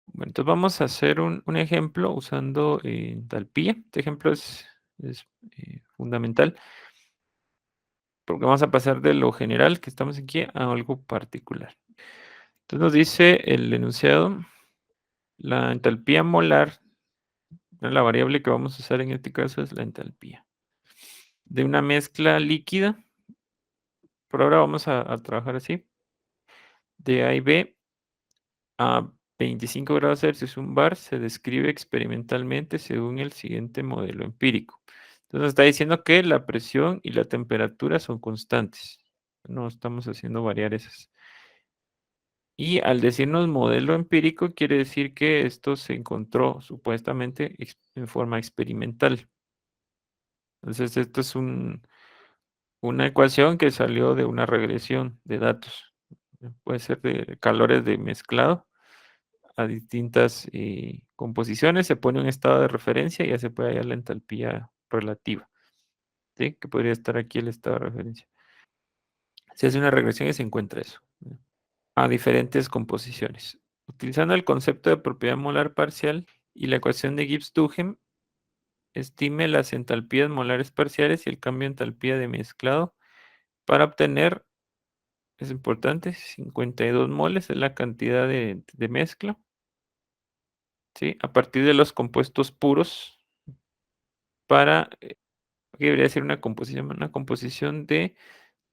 Bueno, entonces vamos a hacer un ejemplo usando entalpía. Este ejemplo es fundamental porque vamos a pasar de lo general que estamos aquí a algo particular. Entonces nos dice el enunciado, la entalpía molar, la variable que vamos a usar en este caso es la entalpía de una mezcla líquida. Por ahora vamos a trabajar así. De A y B a 25 grados Celsius, un bar se describe experimentalmente según el siguiente modelo empírico. Entonces está diciendo que la presión y la temperatura son constantes. No estamos haciendo variar esas. Y al decirnos modelo empírico, quiere decir que esto se encontró supuestamente en forma experimental. Entonces, esto es una ecuación que salió de una regresión de datos. Puede ser de calores de mezclado a distintas composiciones, se pone un estado de referencia y ya se puede hallar la entalpía relativa, ¿sí? Que podría estar aquí el estado de referencia. Se hace una regresión y se encuentra eso, ¿no? A diferentes composiciones. Utilizando el concepto de propiedad molar parcial y la ecuación de Gibbs-Duhem, estime las entalpías molares parciales y el cambio de entalpía de mezclado para obtener, es importante, 52 moles es la cantidad de mezcla, ¿sí? A partir de los compuestos puros para, aquí debería ser una composición de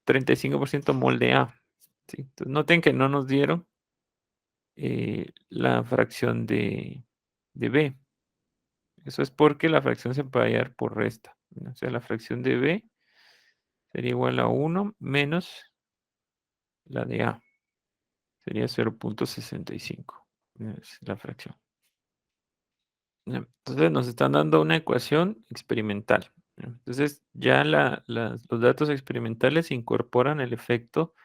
35% molde A, ¿sí? Entonces, noten que no nos dieron la fracción de B. Eso es porque la fracción se puede hallar por resta, ¿no? O sea, la fracción de B sería igual a 1 menos la de A. Sería 0.65. Es la fracción. Entonces nos están dando una ecuación experimental. Entonces ya los datos experimentales incorporan el efecto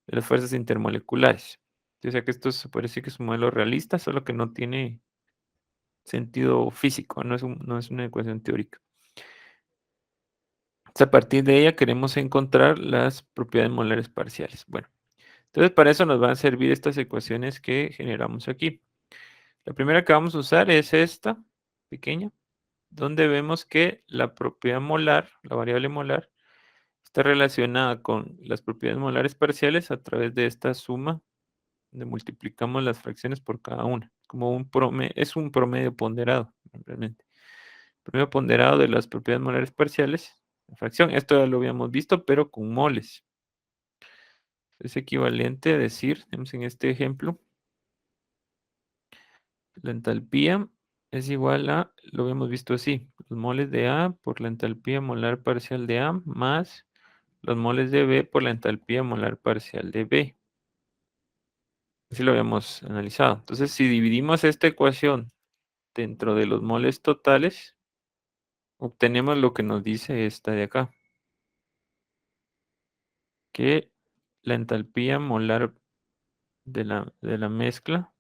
de las fuerzas intermoleculares. O sea que esto se puede decir que es un modelo realista, solo que no tiene sentido físico, no es una ecuación teórica. Entonces, a partir de ella queremos encontrar las propiedades molares parciales. Bueno, entonces para eso nos van a servir estas ecuaciones que generamos aquí. La primera que vamos a usar es esta, pequeña, donde vemos que la propiedad molar, la variable molar, está relacionada con las propiedades molares parciales a través de esta suma, donde multiplicamos las fracciones por cada una, como es un promedio ponderado, realmente. Promedio ponderado de las propiedades molares parciales, la fracción, esto ya lo habíamos visto, pero con moles. Es equivalente a decir, tenemos en este ejemplo, la entalpía es igual a, lo habíamos visto así, los moles de A por la entalpía molar parcial de A más los moles de B por la entalpía molar parcial de B. Así lo habíamos analizado. Entonces, si dividimos esta ecuación dentro de los moles totales, obtenemos lo que nos dice esta de acá, que la entalpía molar de la mezcla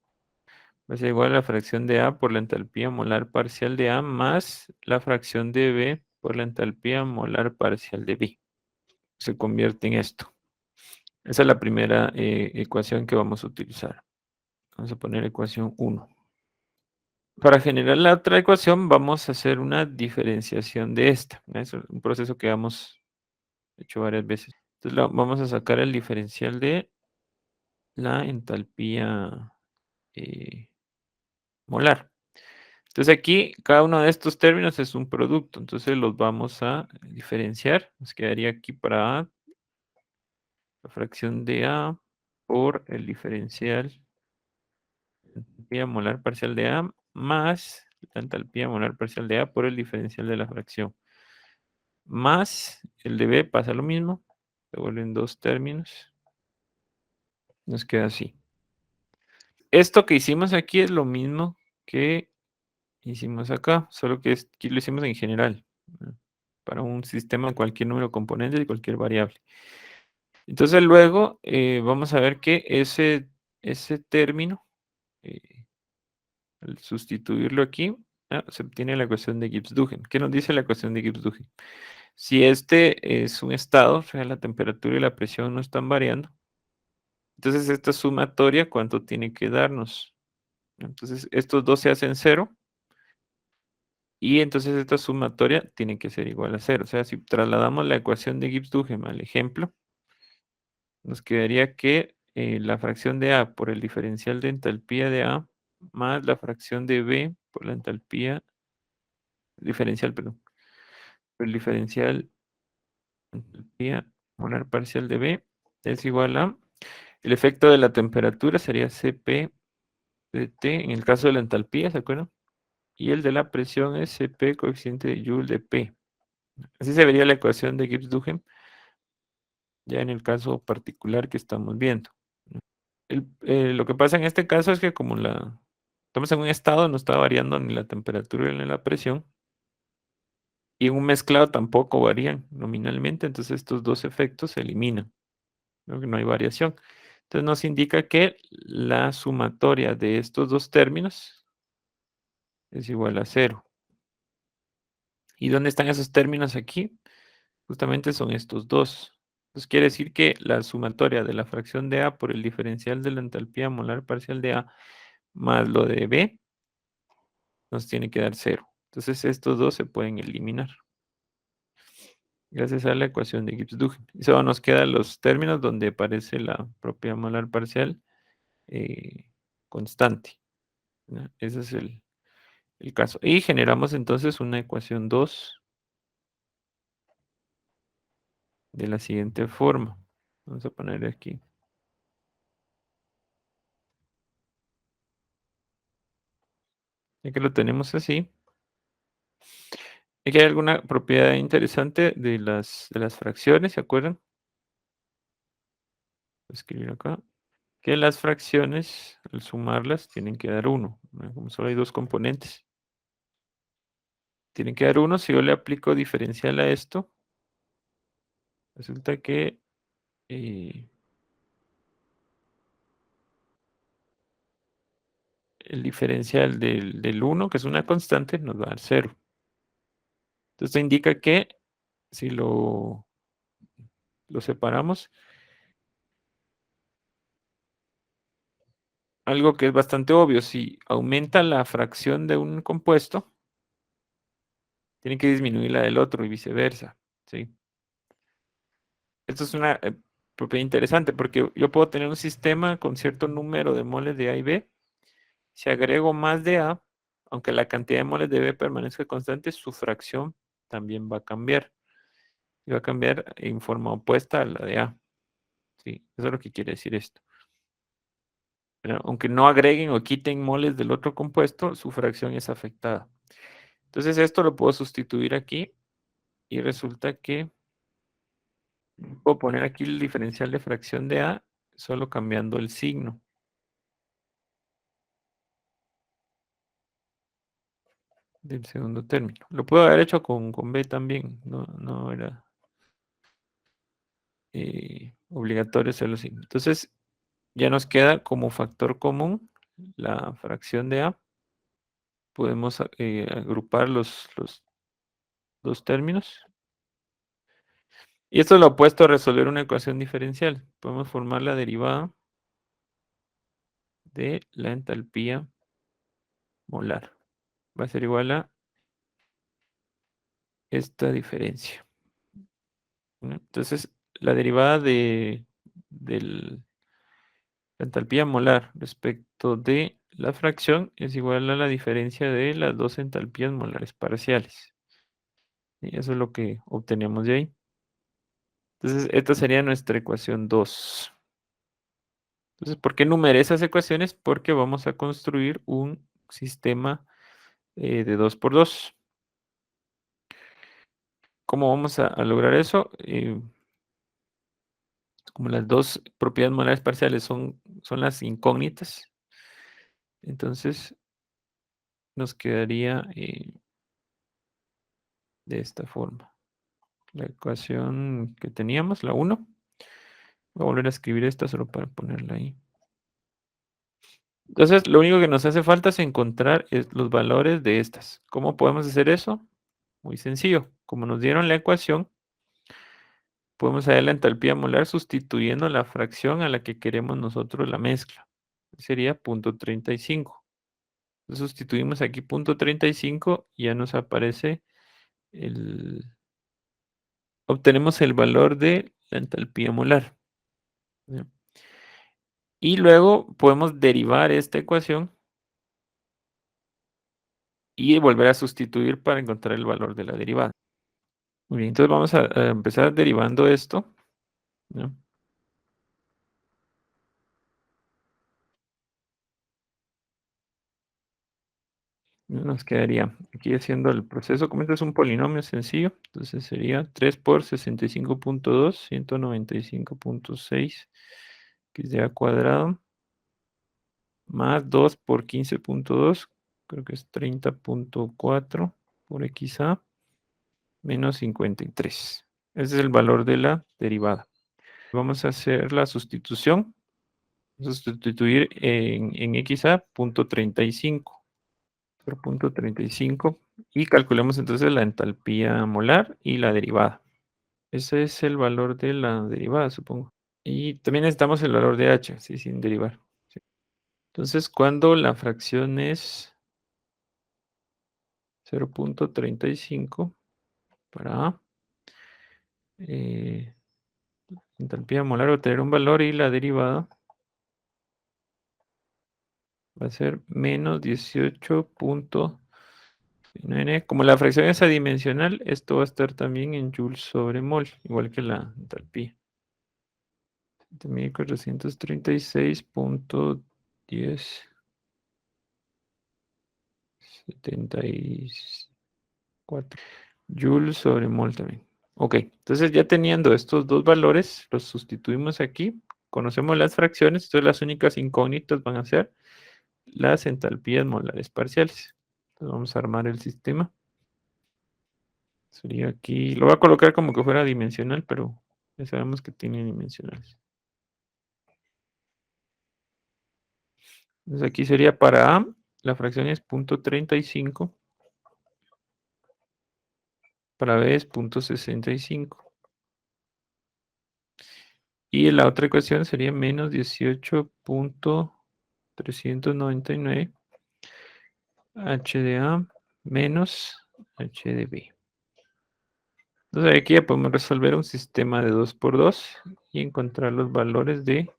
va a ser igual a la fracción de A por la entalpía molar parcial de A más la fracción de B por la entalpía molar parcial de B. Se convierte en esto. Esa es la primera ecuación que vamos a utilizar. Vamos a poner ecuación 1. Para generar la otra ecuación vamos a hacer una diferenciación de esta. Es un proceso que hemos hecho varias veces. Entonces vamos a sacar el diferencial de la entalpía molar. Entonces aquí cada uno de estos términos es un producto. Entonces los vamos a diferenciar. Nos quedaría aquí para A la fracción de A por el diferencial de entalpía molar parcial de A más la entalpía molar parcial de A por el diferencial de la fracción. Más el de B pasa lo mismo. Se vuelven dos términos. Nos queda así. Esto que hicimos aquí es lo mismo que hicimos acá, solo que aquí lo hicimos en general, ¿no? Para un sistema de cualquier número de componentes y cualquier variable. Entonces luego vamos a ver que ese término, al sustituirlo aquí, se obtiene la ecuación de Gibbs-Duhem. ¿Qué nos dice la ecuación de Gibbs-Duhem? Si este es un estado, o sea, la temperatura y la presión no están variando, entonces esta sumatoria, ¿cuánto tiene que darnos? Entonces estos dos se hacen cero, y entonces esta sumatoria tiene que ser igual a cero. O sea, si trasladamos la ecuación de Gibbs-Duhem al ejemplo, nos quedaría que la fracción de A por el diferencial de entalpía de A más la fracción de B por la entalpía diferencial, perdón, por el diferencial entalpía molar parcial de B es igual a el efecto de la temperatura sería Cp de T en el caso de la entalpía, ¿se acuerdan? Y el de la presión es Cp coeficiente de Joule de P. Así se vería la ecuación de Gibbs-Duhem ya en el caso particular que estamos viendo. Lo que pasa en este caso es que como estamos en un estado, no está variando ni la temperatura ni la presión, y en un mezclado tampoco varían nominalmente, entonces estos dos efectos se eliminan, ¿no? Que no hay variación. Entonces nos indica que la sumatoria de estos dos términos es igual a cero. ¿Y dónde están esos términos aquí? Justamente son estos dos. Entonces quiere decir que la sumatoria de la fracción de A por el diferencial de la entalpía molar parcial de A más lo de B nos tiene que dar cero. Entonces estos dos se pueden eliminar gracias a la ecuación de Gibbs-Duhem. Y solo nos quedan los términos donde aparece la propiedad molar parcial constante, ¿no? Ese es el caso. Y generamos entonces una ecuación 2 de la siguiente forma. Vamos a poner aquí. Ya que lo tenemos así. Aquí hay alguna propiedad interesante de las fracciones, ¿se acuerdan? Voy a escribir acá, que las fracciones, al sumarlas, tienen que dar 1. Como solo hay dos componentes, tienen que dar 1. Si yo le aplico diferencial a esto, resulta que el diferencial del 1, que es una constante, nos va a dar 0. Entonces, esto indica que si lo separamos, algo que es bastante obvio, si aumenta la fracción de un compuesto, tiene que disminuir la del otro y viceversa, ¿sí? Esto es una propiedad interesante porque yo puedo tener un sistema con cierto número de moles de A y B. Si agrego más de A, aunque la cantidad de moles de B permanezca constante, su fracción también va a cambiar. Y va a cambiar en forma opuesta a la de A. ¿Sí? Eso es lo que quiere decir esto. Pero aunque no agreguen o quiten moles del otro compuesto, su fracción es afectada. Entonces esto lo puedo sustituir aquí y resulta que puedo poner aquí el diferencial de fracción de A solo cambiando el signo del segundo término. Lo puedo haber hecho con B también, no era obligatorio hacerlo así. Entonces ya nos queda como factor común la fracción de A. Podemos agrupar los dos términos. Y esto es lo opuesto a resolver una ecuación diferencial. Podemos formar la derivada de la entalpía molar. Va a ser igual a esta diferencia. ¿No? Entonces, la derivada de la entalpía molar respecto de la fracción es igual a la diferencia de las dos entalpías molares parciales. Y eso es lo que obtenemos de ahí. Entonces, esta sería nuestra ecuación 2. Entonces, ¿por qué numeré esas ecuaciones? Porque vamos a construir un sistema de 2 por 2. ¿Cómo vamos a lograr eso? Como las dos propiedades molares parciales son las incógnitas, entonces nos quedaría de esta forma. La ecuación que teníamos, la 1. Voy a volver a escribir esta solo para ponerla ahí. Entonces, lo único que nos hace falta es encontrar los valores de estas. ¿Cómo podemos hacer eso? Muy sencillo. Como nos dieron la ecuación, podemos hallar la entalpía molar sustituyendo la fracción a la que queremos nosotros la mezcla. Sería 0.35. Sustituimos aquí 0.35 y ya nos aparece obtenemos el valor de la entalpía molar. ¿Ya? Y luego podemos derivar esta ecuación y volver a sustituir para encontrar el valor de la derivada. Muy bien, entonces vamos a empezar derivando esto, ¿no? Nos quedaría aquí haciendo el proceso, como este es un polinomio sencillo, entonces sería 3 por 65.2, 195.6, que es de a cuadrado, más 2 por 15.2, creo que es 30.4 por XA, menos 53. Ese es el valor de la derivada. Vamos a hacer la sustitución. Vamos a sustituir en XA 0.35 por 0.35 y calculemos entonces la entalpía molar y la derivada. Ese es el valor de la derivada, supongo. Y también necesitamos el valor de h, sí, sin derivar. Sí. Entonces, cuando la fracción es 0.35 para A, entalpía molar va a tener un valor y la derivada va a ser menos 18.9. Como la fracción es adimensional, esto va a estar también en joules sobre mol, igual que la entalpía. 7436.10. 74 joules sobre mol también. Ok, entonces ya teniendo estos dos valores, los sustituimos aquí conocemos las fracciones, entonces las únicas incógnitas van a ser las entalpías molares parciales. Entonces vamos a armar el sistema. Sería aquí, lo voy a colocar como que fuera dimensional, pero ya sabemos que tiene dimensionales. Entonces aquí sería para A, la fracción es 0.35, para B es 0.65. Y la otra ecuación sería menos 18.399 h de A menos h de B. Entonces aquí ya podemos resolver un sistema de 2 por 2 y encontrar los valores de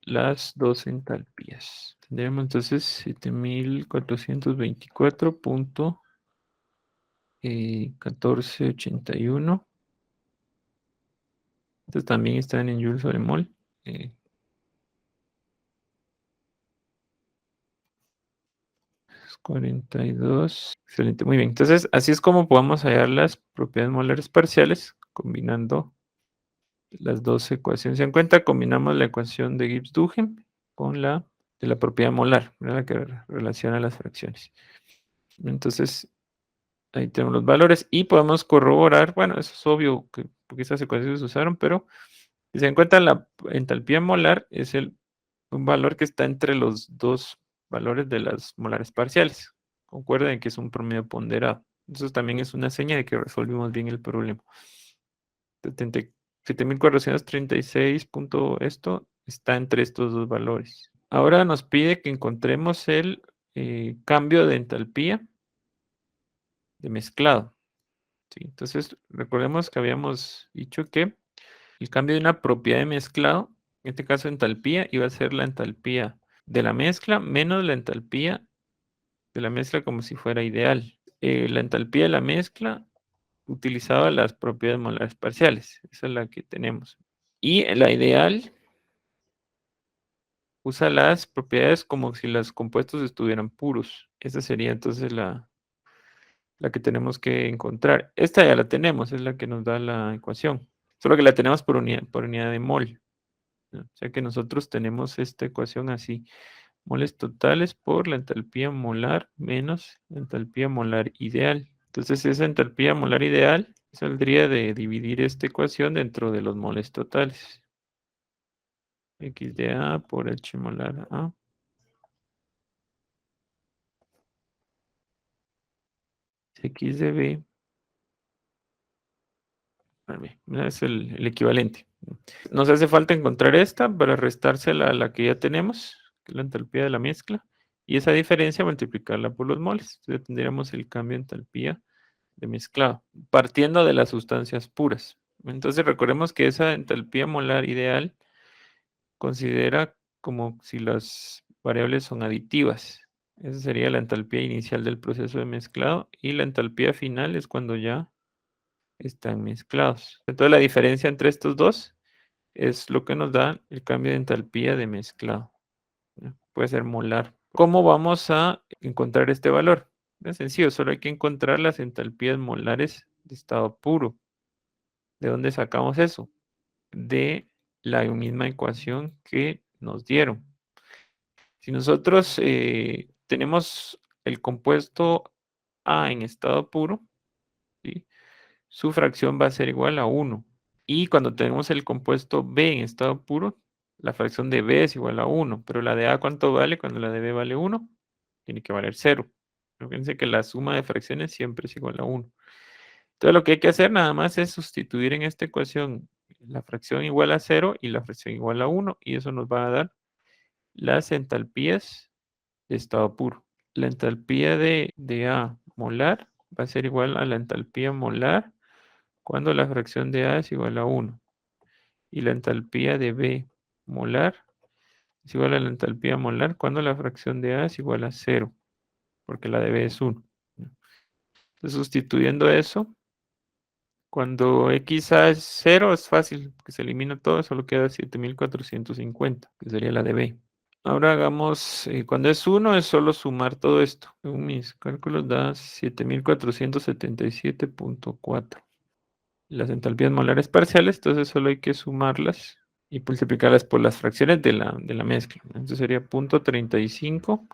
las dos entalpías. Tendríamos entonces 7424.1481. Entonces también están en Joule sobre mol. 42. Excelente, muy bien. Entonces, así es como podemos hallar las propiedades molares parciales combinando las dos ecuaciones. Se en cuenta, combinamos la ecuación de Gibbs-Duhem con la de la propiedad molar, la que relaciona las fracciones. Entonces, ahí tenemos los valores y podemos corroborar, bueno, eso es obvio que porque estas ecuaciones se usaron, pero si se en cuenta la entalpía molar es un valor que está entre los dos valores de las molares parciales. Concuerden que es un promedio ponderado. Eso también es una seña de que resolvimos bien el problema. 7436 punto esto está entre estos dos valores. Ahora nos pide que encontremos el cambio de entalpía de mezclado. ¿Sí? Entonces, recordemos que habíamos dicho que el cambio de una propiedad de mezclado, en este caso entalpía, iba a ser la entalpía de la mezcla menos la entalpía de la mezcla como si fuera ideal. La entalpía de la mezcla utilizaba las propiedades molares parciales. Esa es la que tenemos. Y la ideal usa las propiedades como si los compuestos estuvieran puros. Esa sería entonces la que tenemos que encontrar. Esta ya la tenemos, es la que nos da la ecuación. Solo que la tenemos por unidad de mol. ¿No? O sea que nosotros tenemos esta ecuación así. Moles totales por la entalpía molar menos la entalpía molar ideal. Entonces esa entalpía molar ideal saldría de dividir esta ecuación dentro de los moles totales. X de A por H molar A. X de B. Es el equivalente. Nos hace falta encontrar esta para restársela a la que ya tenemos, que es la entalpía de la mezcla. Y esa diferencia multiplicarla por los moles. Entonces tendríamos el cambio de entalpía de mezclado, partiendo de las sustancias puras. Entonces recordemos que esa entalpía molar ideal considera como si las variables son aditivas. Esa sería la entalpía inicial del proceso de mezclado y la entalpía final es cuando ya están mezclados. Entonces la diferencia entre estos dos es lo que nos da el cambio de entalpía de mezclado. ¿No? Puede ser molar. ¿Cómo vamos a encontrar este valor? Es sencillo, solo hay que encontrar las entalpías molares de estado puro. ¿De dónde sacamos eso? De la misma ecuación que nos dieron. Si nosotros tenemos el compuesto A en estado puro, ¿sí? Su fracción va a ser igual a 1. Y cuando tenemos el compuesto B en estado puro, la fracción de B es igual a 1. Pero la de A, ¿cuánto vale cuando la de B vale 1? Tiene que valer 0. Fíjense que la suma de fracciones siempre es igual a 1. Entonces lo que hay que hacer nada más es sustituir en esta ecuación la fracción igual a 0 y la fracción igual a 1. Y eso nos va a dar las entalpías de estado puro. La entalpía de A molar va a ser igual a la entalpía molar cuando la fracción de A es igual a 1. Y la entalpía de B molar es igual a la entalpía molar cuando la fracción de A es igual a 0, porque la de B es 1. Entonces, sustituyendo eso, cuando XA es 0 es fácil, porque se elimina todo, solo queda 7450, que sería la de B. Ahora hagamos, cuando es 1 es solo sumar todo esto. Según mis cálculos da 7477.4. Las entalpías molares parciales, entonces solo hay que sumarlas y multiplicarlas por las fracciones de la mezcla. Entonces sería 0.35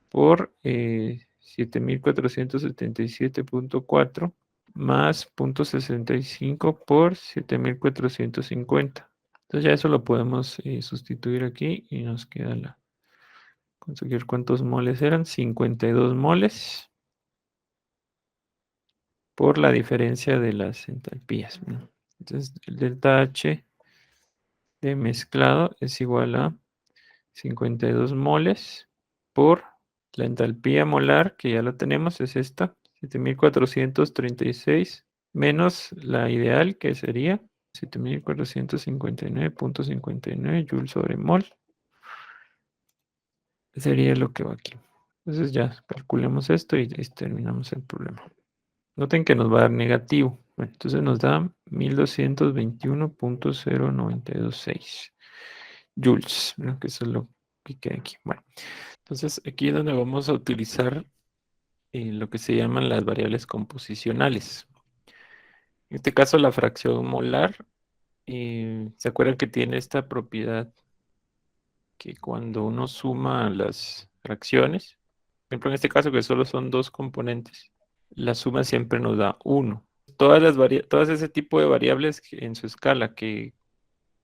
por 7477.4 más 0.65 por 7450. Entonces ya eso lo podemos sustituir aquí y nos queda conseguir cuántos moles eran. 52 moles por la diferencia de las entalpías, ¿no? Entonces el delta H de mezclado es igual a 52 moles por la entalpía molar, que ya la tenemos, es esta, 7436, menos la ideal, que sería 7459.59 joules sobre mol. Sería lo que va aquí. Entonces ya calculemos esto y terminamos el problema. Noten que nos va a dar negativo. Bueno, entonces nos da 1221.0926 joules, ¿no? Que eso es lo que queda aquí. Bueno, entonces aquí es donde vamos a utilizar lo que se llaman las variables composicionales. En este caso, la fracción molar, ¿se acuerdan que tiene esta propiedad que cuando uno suma las fracciones, por ejemplo, en este caso que solo son dos componentes, la suma siempre nos da 1. Todas ese tipo de variables en su escala, que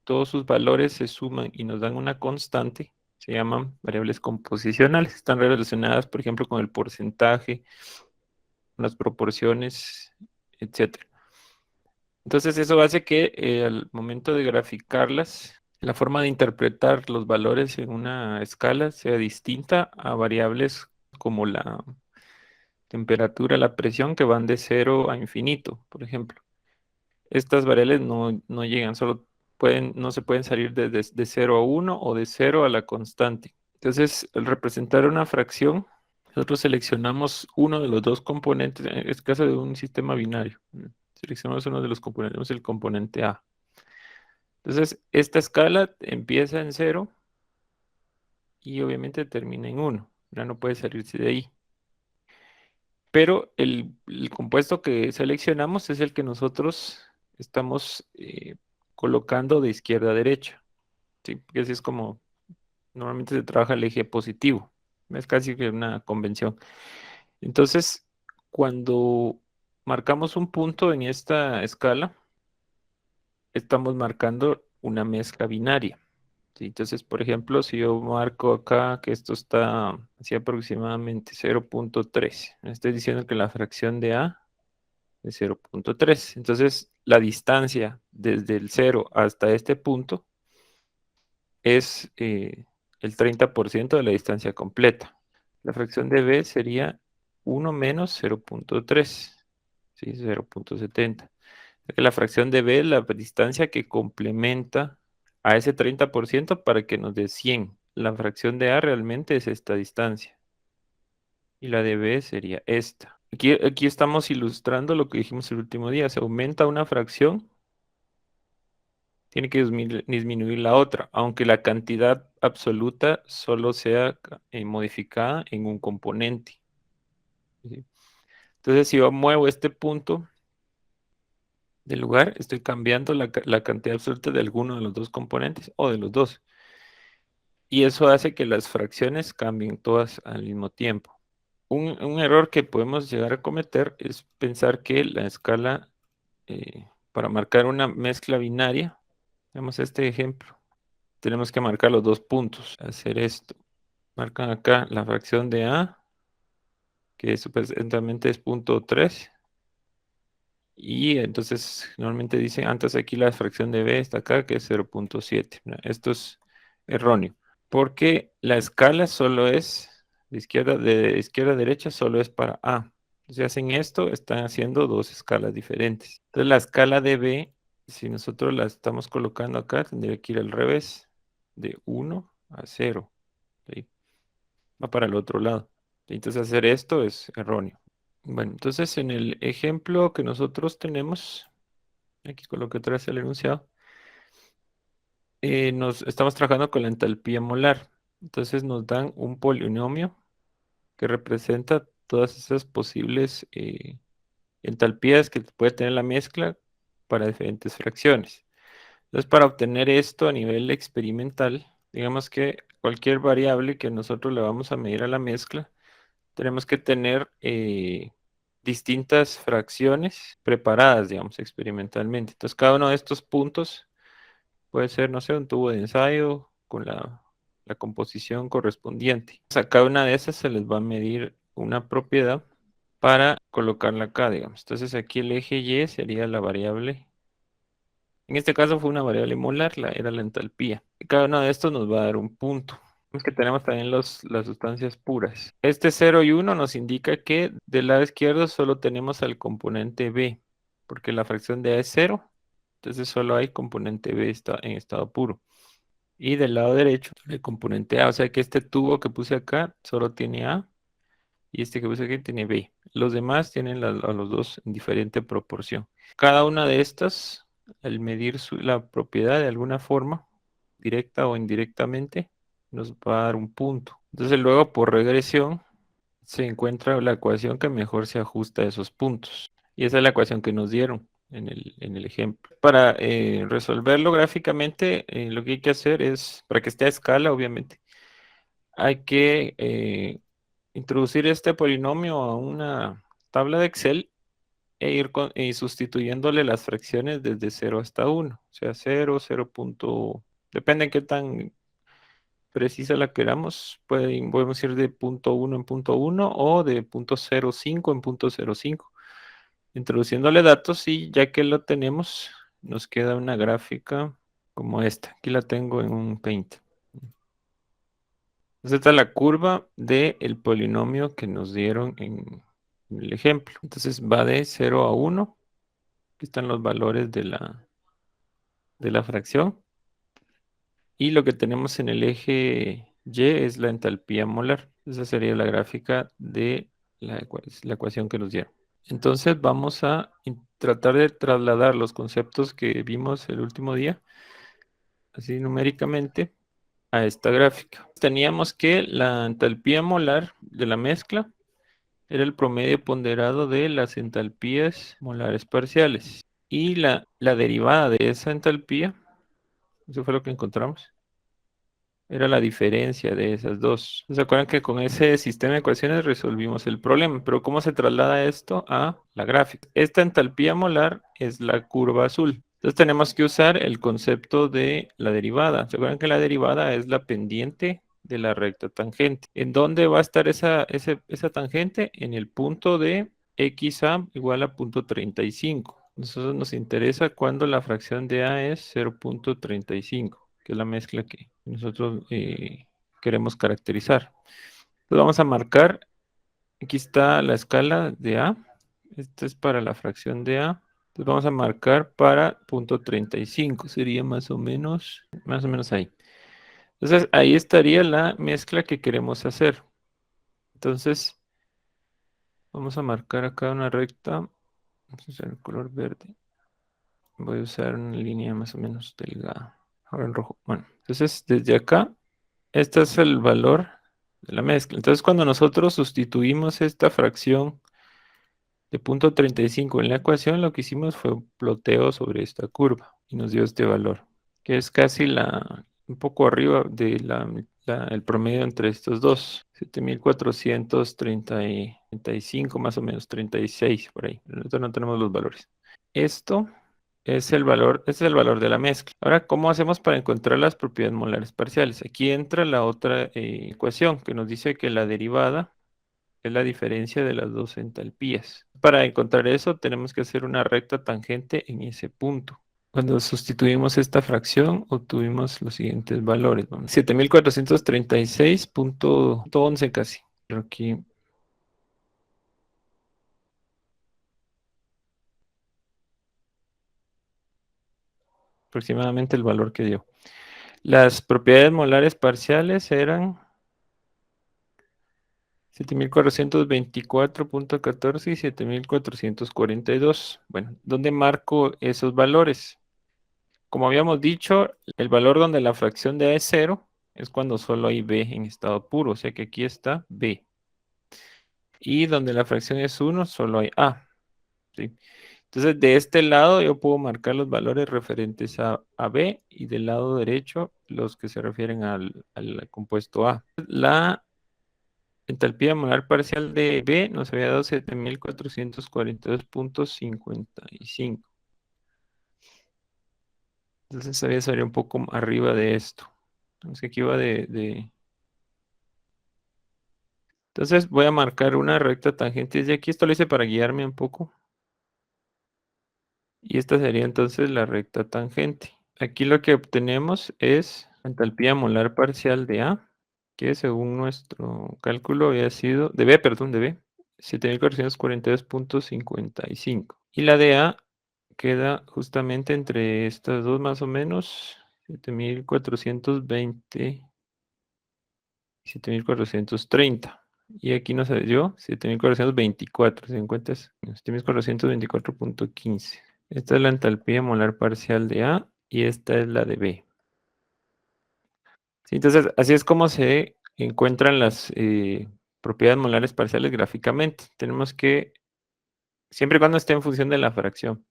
todos sus valores se suman y nos dan una constante, se llaman variables composicionales. Están relacionadas, por ejemplo, con el porcentaje, con las proporciones, etcétera. Entonces eso hace que al momento de graficarlas, la forma de interpretar los valores en una escala sea distinta a variables como la temperatura, la presión, que van de 0 a infinito, por ejemplo. Estas variables no llegan, no se pueden salir de 0 a 1 o de 0 a la constante. Entonces, al representar una fracción, nosotros seleccionamos uno de los dos componentes, en este caso de un sistema binario. Seleccionamos uno de los componentes, tenemos el componente A. Entonces, esta escala empieza en 0 y obviamente termina en 1. Ya no puede salirse de ahí. Pero el compuesto que seleccionamos es el que nosotros estamos colocando de izquierda a derecha, ¿sí? Porque así es como normalmente se trabaja el eje positivo. Es casi que una convención. Entonces, cuando marcamos un punto en esta escala, estamos marcando una mezcla binaria, ¿sí? Entonces, por ejemplo, si yo marco acá que esto está así aproximadamente 0.3, me estoy diciendo que la fracción de A de 0.3. Entonces, la distancia desde el 0 hasta este punto es el 30% de la distancia completa. La fracción de b sería 1 menos 0.3, ¿sí? 0.70. La fracción de b es la distancia que complementa a ese 30% para que nos dé 100. La fracción de a realmente es esta distancia. Y la de b sería esta. Aquí estamos ilustrando lo que dijimos el último día. Se aumenta una fracción, tiene que disminuir la otra, aunque la cantidad absoluta solo sea modificada en un componente, ¿sí? Entonces, si yo muevo este punto del lugar, estoy cambiando la cantidad absoluta de alguno de los dos componentes o de los dos. Y eso hace que las fracciones cambien todas al mismo tiempo. Un error que podemos llegar a cometer es pensar que la escala, para marcar una mezcla binaria, tenemos este ejemplo, tenemos que marcar los dos puntos, hacer esto. Marcan acá la fracción de A, que supuestamente es 0.3. Y entonces normalmente dicen, antes aquí la fracción de B está acá, que es 0.7. Esto es erróneo, porque la escala solo es de izquierda a derecha, solo es para A. Si hacen esto, están haciendo dos escalas diferentes. Entonces la escala de B, si nosotros la estamos colocando acá, tendría que ir al revés, de 1 a 0. ¿Sí? Va para el otro lado. Entonces hacer esto es erróneo. Bueno, entonces en el ejemplo que nosotros tenemos, aquí coloqué otra vez el enunciado, nos estamos trabajando con la entalpía molar. Entonces nos dan un polinomio que representa todas esas posibles entalpías que puede tener la mezcla para diferentes fracciones. Entonces, para obtener esto a nivel experimental, digamos que cualquier variable que nosotros le vamos a medir a la mezcla, tenemos que tener distintas fracciones preparadas, digamos, experimentalmente. Entonces, cada uno de estos puntos puede ser, no sé, un tubo de ensayo con la composición correspondiente. A cada una de esas se les va a medir una propiedad para colocarla acá, digamos. Entonces, aquí el eje Y sería la variable. En este caso fue una variable molar, era la entalpía. Y cada uno de estos nos va a dar un punto. Es que tenemos también las sustancias puras. Este 0 y 1 nos indica que del lado izquierdo solo tenemos al componente B, porque la fracción de A es 0, entonces solo hay componente B en estado puro. Y del lado derecho, el componente A, o sea que este tubo que puse acá solo tiene A y este que puse aquí tiene B. Los demás tienen a los dos en diferente proporción. Cada una de estas, al medir la propiedad de alguna forma, directa o indirectamente, nos va a dar un punto. Entonces luego por regresión se encuentra la ecuación que mejor se ajusta a esos puntos. Y esa es la ecuación que nos dieron en el ejemplo. Para resolverlo gráficamente, lo que hay que hacer es, para que esté a escala, obviamente, hay que introducir este polinomio a una tabla de Excel e ir sustituyéndole las fracciones desde 0 hasta 1. O sea, 0, 0. Depende de qué tan precisa la queramos. Podemos ir de punto 1 en punto 1 o de punto 0,5 en punto 0,5. Introduciéndole datos y ya que lo tenemos, nos queda una gráfica como esta. Aquí la tengo en un Paint. Esta es la curva del polinomio que nos dieron en el ejemplo. Entonces va de 0 a 1. Aquí están los valores de la fracción. Y lo que tenemos en el eje Y es la entalpía molar. Esa sería la gráfica de la ecuación que nos dieron. Entonces vamos a tratar de trasladar los conceptos que vimos el último día, así numéricamente, a esta gráfica. Teníamos que la entalpía molar de la mezcla era el promedio ponderado de las entalpías molares parciales. Y la derivada de esa entalpía, eso fue lo que encontramos, era la diferencia de esas dos. ¿Se acuerdan que con ese sistema de ecuaciones resolvimos el problema? Pero ¿cómo se traslada esto a la gráfica? Esta entalpía molar es la curva azul. Entonces tenemos que usar el concepto de la derivada. ¿Se acuerdan que la derivada es la pendiente de la recta tangente? ¿En dónde va a estar esa tangente? En el punto de xa igual a punto 35. Nosotros nos interesa cuando la fracción de A es 0,35, que es la mezcla que nosotros queremos caracterizar. Entonces vamos a marcar, aquí está la escala de A, esta es para la fracción de A, entonces vamos a marcar para punto 35, sería más o menos ahí. Entonces ahí estaría la mezcla que queremos hacer. Entonces vamos a marcar acá una recta, vamos a usar el color verde, voy a usar una línea más o menos delgada, ahora en rojo. Bueno, entonces desde acá, este es el valor de la mezcla. Entonces, cuando nosotros sustituimos esta fracción de punto 35 en la ecuación, lo que hicimos fue un ploteo sobre esta curva y nos dio este valor, que es casi un poco arriba de el promedio entre estos dos. 7,435 más o menos, 36 por ahí. Nosotros no tenemos los valores. Esto es el valor, este es el valor de la mezcla. Ahora, ¿cómo hacemos para encontrar las propiedades molares parciales? Aquí entra la otra ecuación que nos dice que la derivada es la diferencia de las dos entalpías. Para encontrar eso, tenemos que hacer una recta tangente en ese punto. Cuando sustituimos esta fracción, obtuvimos los siguientes valores. 7,436,11 casi. Pero aquí aproximadamente el valor que dio. Las propiedades molares parciales eran 7,424,14 y 7,442. Bueno, ¿dónde marco esos valores? Como habíamos dicho, el valor donde la fracción de A es 0 es cuando solo hay B en estado puro, o sea que aquí está B. Y donde la fracción es 1, solo hay A. ¿Sí? Entonces, de este lado yo puedo marcar los valores referentes a B y del lado derecho los que se refieren al compuesto A. La entalpía molar parcial de B nos había dado 7442.55. Entonces había salido un poco arriba de esto. Entonces aquí va Entonces voy a marcar una recta tangente desde aquí. Esto lo hice para guiarme un poco. Y esta sería entonces la recta tangente. Aquí lo que obtenemos es la entalpía molar parcial de A, que según nuestro cálculo había sido, de B, perdón, de B, 7442.55. Y la de A queda justamente entre estas dos más o menos, 7420 y 7430. Y aquí nos dio 7424, ¿se encuentra? 7424.15. Esta es la entalpía molar parcial de A y esta es la de B. Sí, entonces, así es como se encuentran las propiedades molares parciales gráficamente. Tenemos que, siempre y cuando esté en función de la fracción,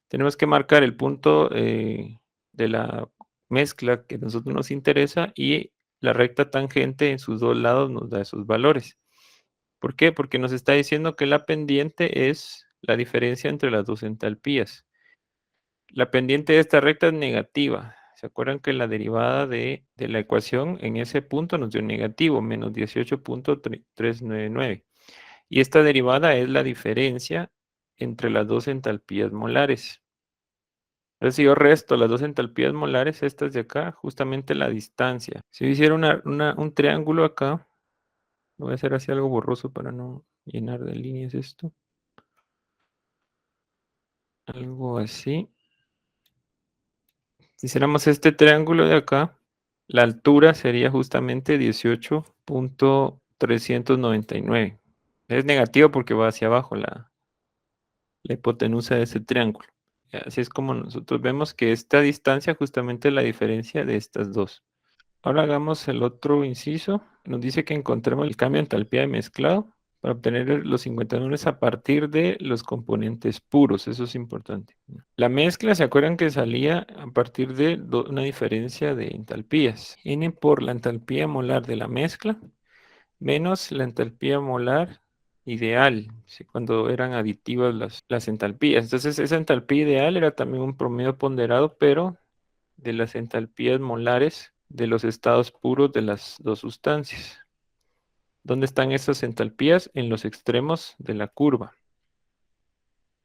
tenemos que marcar el punto de la mezcla que a nosotros nos interesa y la recta tangente en sus dos lados nos da esos valores. ¿Por qué? Porque nos está diciendo que la pendiente es la diferencia entre las dos entalpías. La pendiente de esta recta es negativa. ¿Se acuerdan que la derivada de la ecuación en ese punto nos dio negativo, menos 18.399? Y esta derivada es la diferencia entre las dos entalpías molares. Entonces, si yo resto las dos entalpías molares, estas de acá, justamente la distancia. Si yo hiciera un triángulo acá, voy a hacer así algo borroso para no llenar de líneas esto. Algo así. Si hiciéramos este triángulo de acá, la altura sería justamente 18.399. Es negativo porque va hacia abajo la hipotenusa de ese triángulo. Así es como nosotros vemos que esta distancia justamente es la diferencia de estas dos. Ahora hagamos el otro inciso. Nos dice que encontremos el cambio de entalpía de mezclado para obtener los 51 a partir de los componentes puros. Eso es importante. La mezcla, ¿se acuerdan que salía a partir de una diferencia de entalpías? N por la entalpía molar de la mezcla menos la entalpía molar ideal, ¿sí? Cuando eran aditivas las entalpías. Entonces, esa entalpía ideal era también un promedio ponderado, pero de las entalpías molares de los estados puros de las dos sustancias. ¿Dónde están esas entalpías? En los extremos de la curva.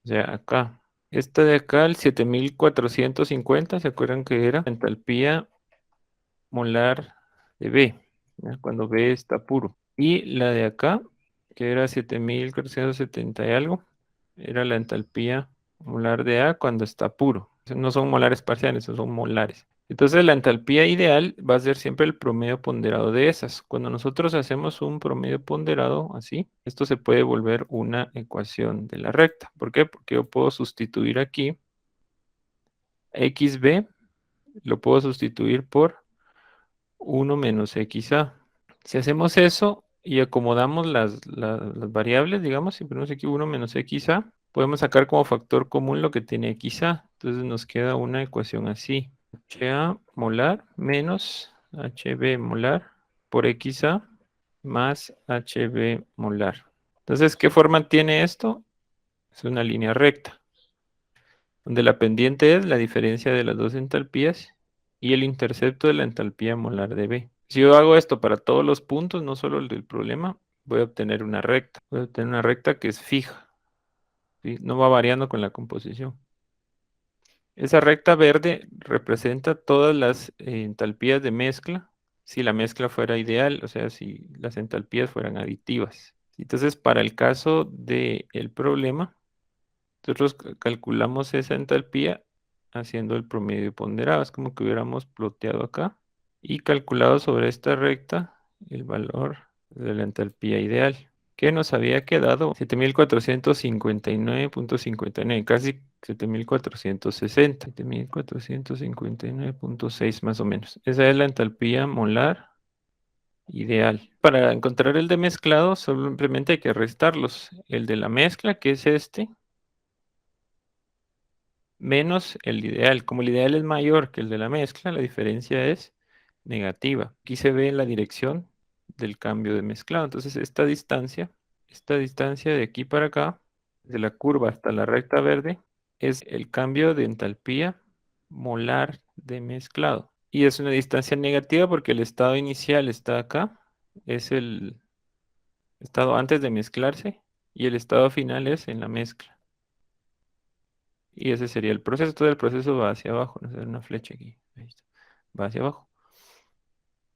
O sea, acá. Esta de acá, el 7450, ¿se acuerdan que era? Entalpía molar de B, ¿ya? Cuando B está puro. Y la de acá, que era 7470 y algo, era la entalpía molar de A cuando está puro. No son molares parciales, son molares. Entonces la entalpía ideal va a ser siempre el promedio ponderado de esas. Cuando nosotros hacemos un promedio ponderado así, esto se puede volver una ecuación de la recta. ¿Por qué? Porque yo puedo sustituir aquí xb, lo puedo sustituir por 1 menos xa. Si hacemos eso y acomodamos las variables, digamos, si ponemos aquí 1 menos xa, podemos sacar como factor común lo que tiene xa. Entonces nos queda una ecuación así. HA molar menos HB molar por XA más HB molar. Entonces, ¿qué forma tiene esto? Es una línea recta, donde la pendiente es la diferencia de las dos entalpías y el intercepto de la entalpía molar de B. Si yo hago esto para todos los puntos, no solo el del problema, voy a obtener una recta. Voy a obtener una recta que es fija, ¿sí? No va variando con la composición. Esa recta verde representa todas las entalpías de mezcla, si la mezcla fuera ideal, o sea, si las entalpías fueran aditivas. Entonces, para el caso del problema, nosotros calculamos esa entalpía haciendo el promedio ponderado. Es como que hubiéramos ploteado acá y calculado sobre esta recta el valor de la entalpía ideal, que nos había quedado 7459.59, casi 7460, 7459.6 más o menos. Esa es la entalpía molar ideal. Para encontrar el de mezclado, simplemente hay que restarlos. El de la mezcla, que es este, menos el ideal. Como el ideal es mayor que el de la mezcla, la diferencia es negativa. Aquí se ve la dirección del cambio de mezclado. Entonces, esta distancia de aquí para acá, de la curva hasta la recta verde, es el cambio de entalpía molar de mezclado. Y es una distancia negativa porque el estado inicial está acá, es el estado antes de mezclarse, y el estado final es en la mezcla. Y ese sería el proceso. Todo el proceso va hacia abajo. No sé, una flecha aquí. Ahí está. Va hacia abajo.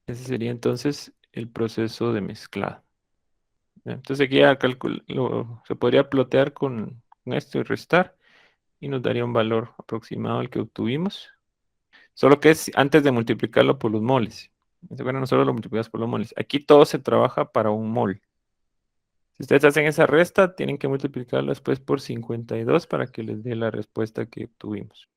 Ese sería entonces el proceso de mezclado. ¿Ya? Entonces aquí ya se podría plotear con esto y restar y nos daría un valor aproximado al que obtuvimos. Solo que es antes de multiplicarlo por los moles. Bueno, no solo lo multiplicas por los moles. Aquí todo se trabaja para un mol. Si ustedes hacen esa resta, tienen que multiplicarlo después por 52 para que les dé la respuesta que obtuvimos.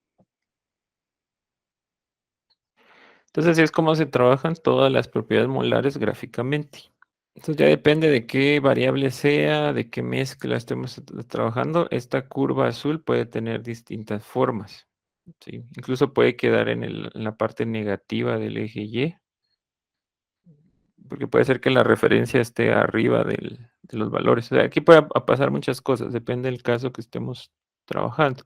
Entonces, así es como se trabajan todas las propiedades molares gráficamente. Entonces, ya depende de qué variable sea, de qué mezcla estemos trabajando. Esta curva azul puede tener distintas formas. ¿Sí? Incluso puede quedar en la parte negativa del eje Y, porque puede ser que la referencia esté arriba de los valores. O sea, aquí puede pasar muchas cosas, depende del caso que estemos trabajando.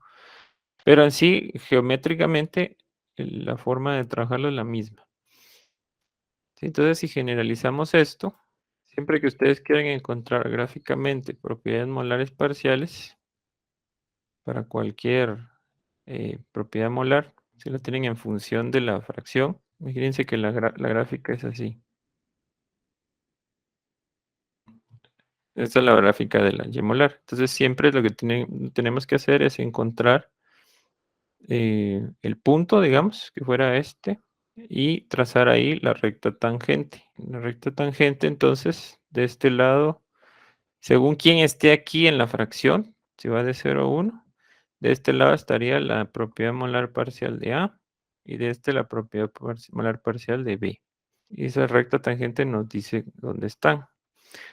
Pero en sí, geométricamente, la forma de trabajarlo es la misma. ¿Sí? Entonces, si generalizamos esto, siempre que ustedes quieran encontrar gráficamente propiedades molares parciales para cualquier propiedad molar, si la tienen en función de la fracción, imagínense que la gráfica es así. Esta es la gráfica de la Y molar. Entonces, siempre lo que tenemos que hacer es encontrar el punto, digamos, que fuera este, y trazar ahí la recta tangente. La recta tangente, entonces, de este lado, según quien esté aquí en la fracción, si va de 0 a 1, de este lado estaría la propiedad molar parcial de A, y de este la propiedad molar parcial de B. Y esa recta tangente nos dice dónde están.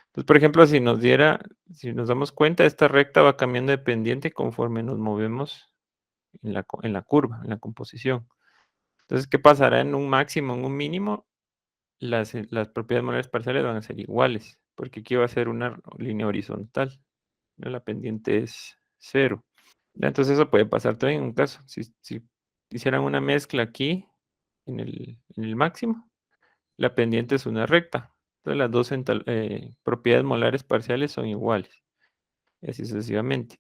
Entonces, por ejemplo, si nos damos cuenta, esta recta va cambiando de pendiente conforme nos movemos en la curva, en la composición. Entonces, ¿qué pasará en un máximo, en un mínimo? Las propiedades molares parciales van a ser iguales, porque aquí va a ser una línea horizontal. La pendiente es 0. Entonces, eso puede pasar también en un caso. Si hicieran una mezcla aquí, en el máximo, la pendiente es una recta. Entonces, las dos propiedades molares parciales son iguales, y así sucesivamente.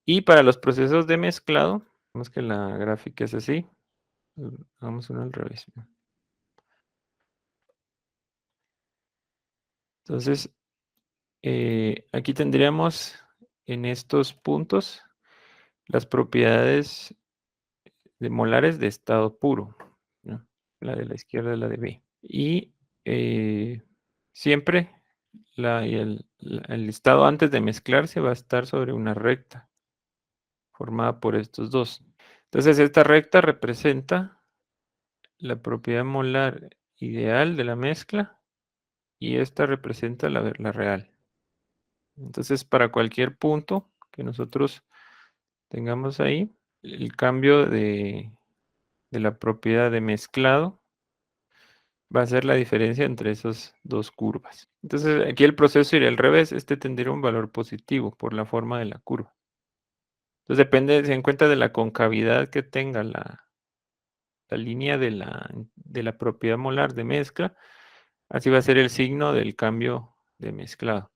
Y para los procesos de mezclado, vemos que la gráfica es así. Hagamos uno al revés. Entonces, aquí tendríamos en estos puntos las propiedades de molares de estado puro, ¿no? La de la izquierda es la de B. Y siempre el estado antes de mezclarse va a estar sobre una recta formada por estos dos. Entonces, esta recta representa la propiedad molar ideal de la mezcla y esta representa la real. Entonces, para cualquier punto que nosotros tengamos ahí, el cambio de la propiedad de mezclado va a ser la diferencia entre esas dos curvas. Entonces, aquí el proceso iría al revés. Este tendría un valor positivo por la forma de la curva. Entonces, depende, se en cuenta de la concavidad que tenga la línea de la propiedad molar de mezcla. Así va a ser el signo del cambio de mezclado.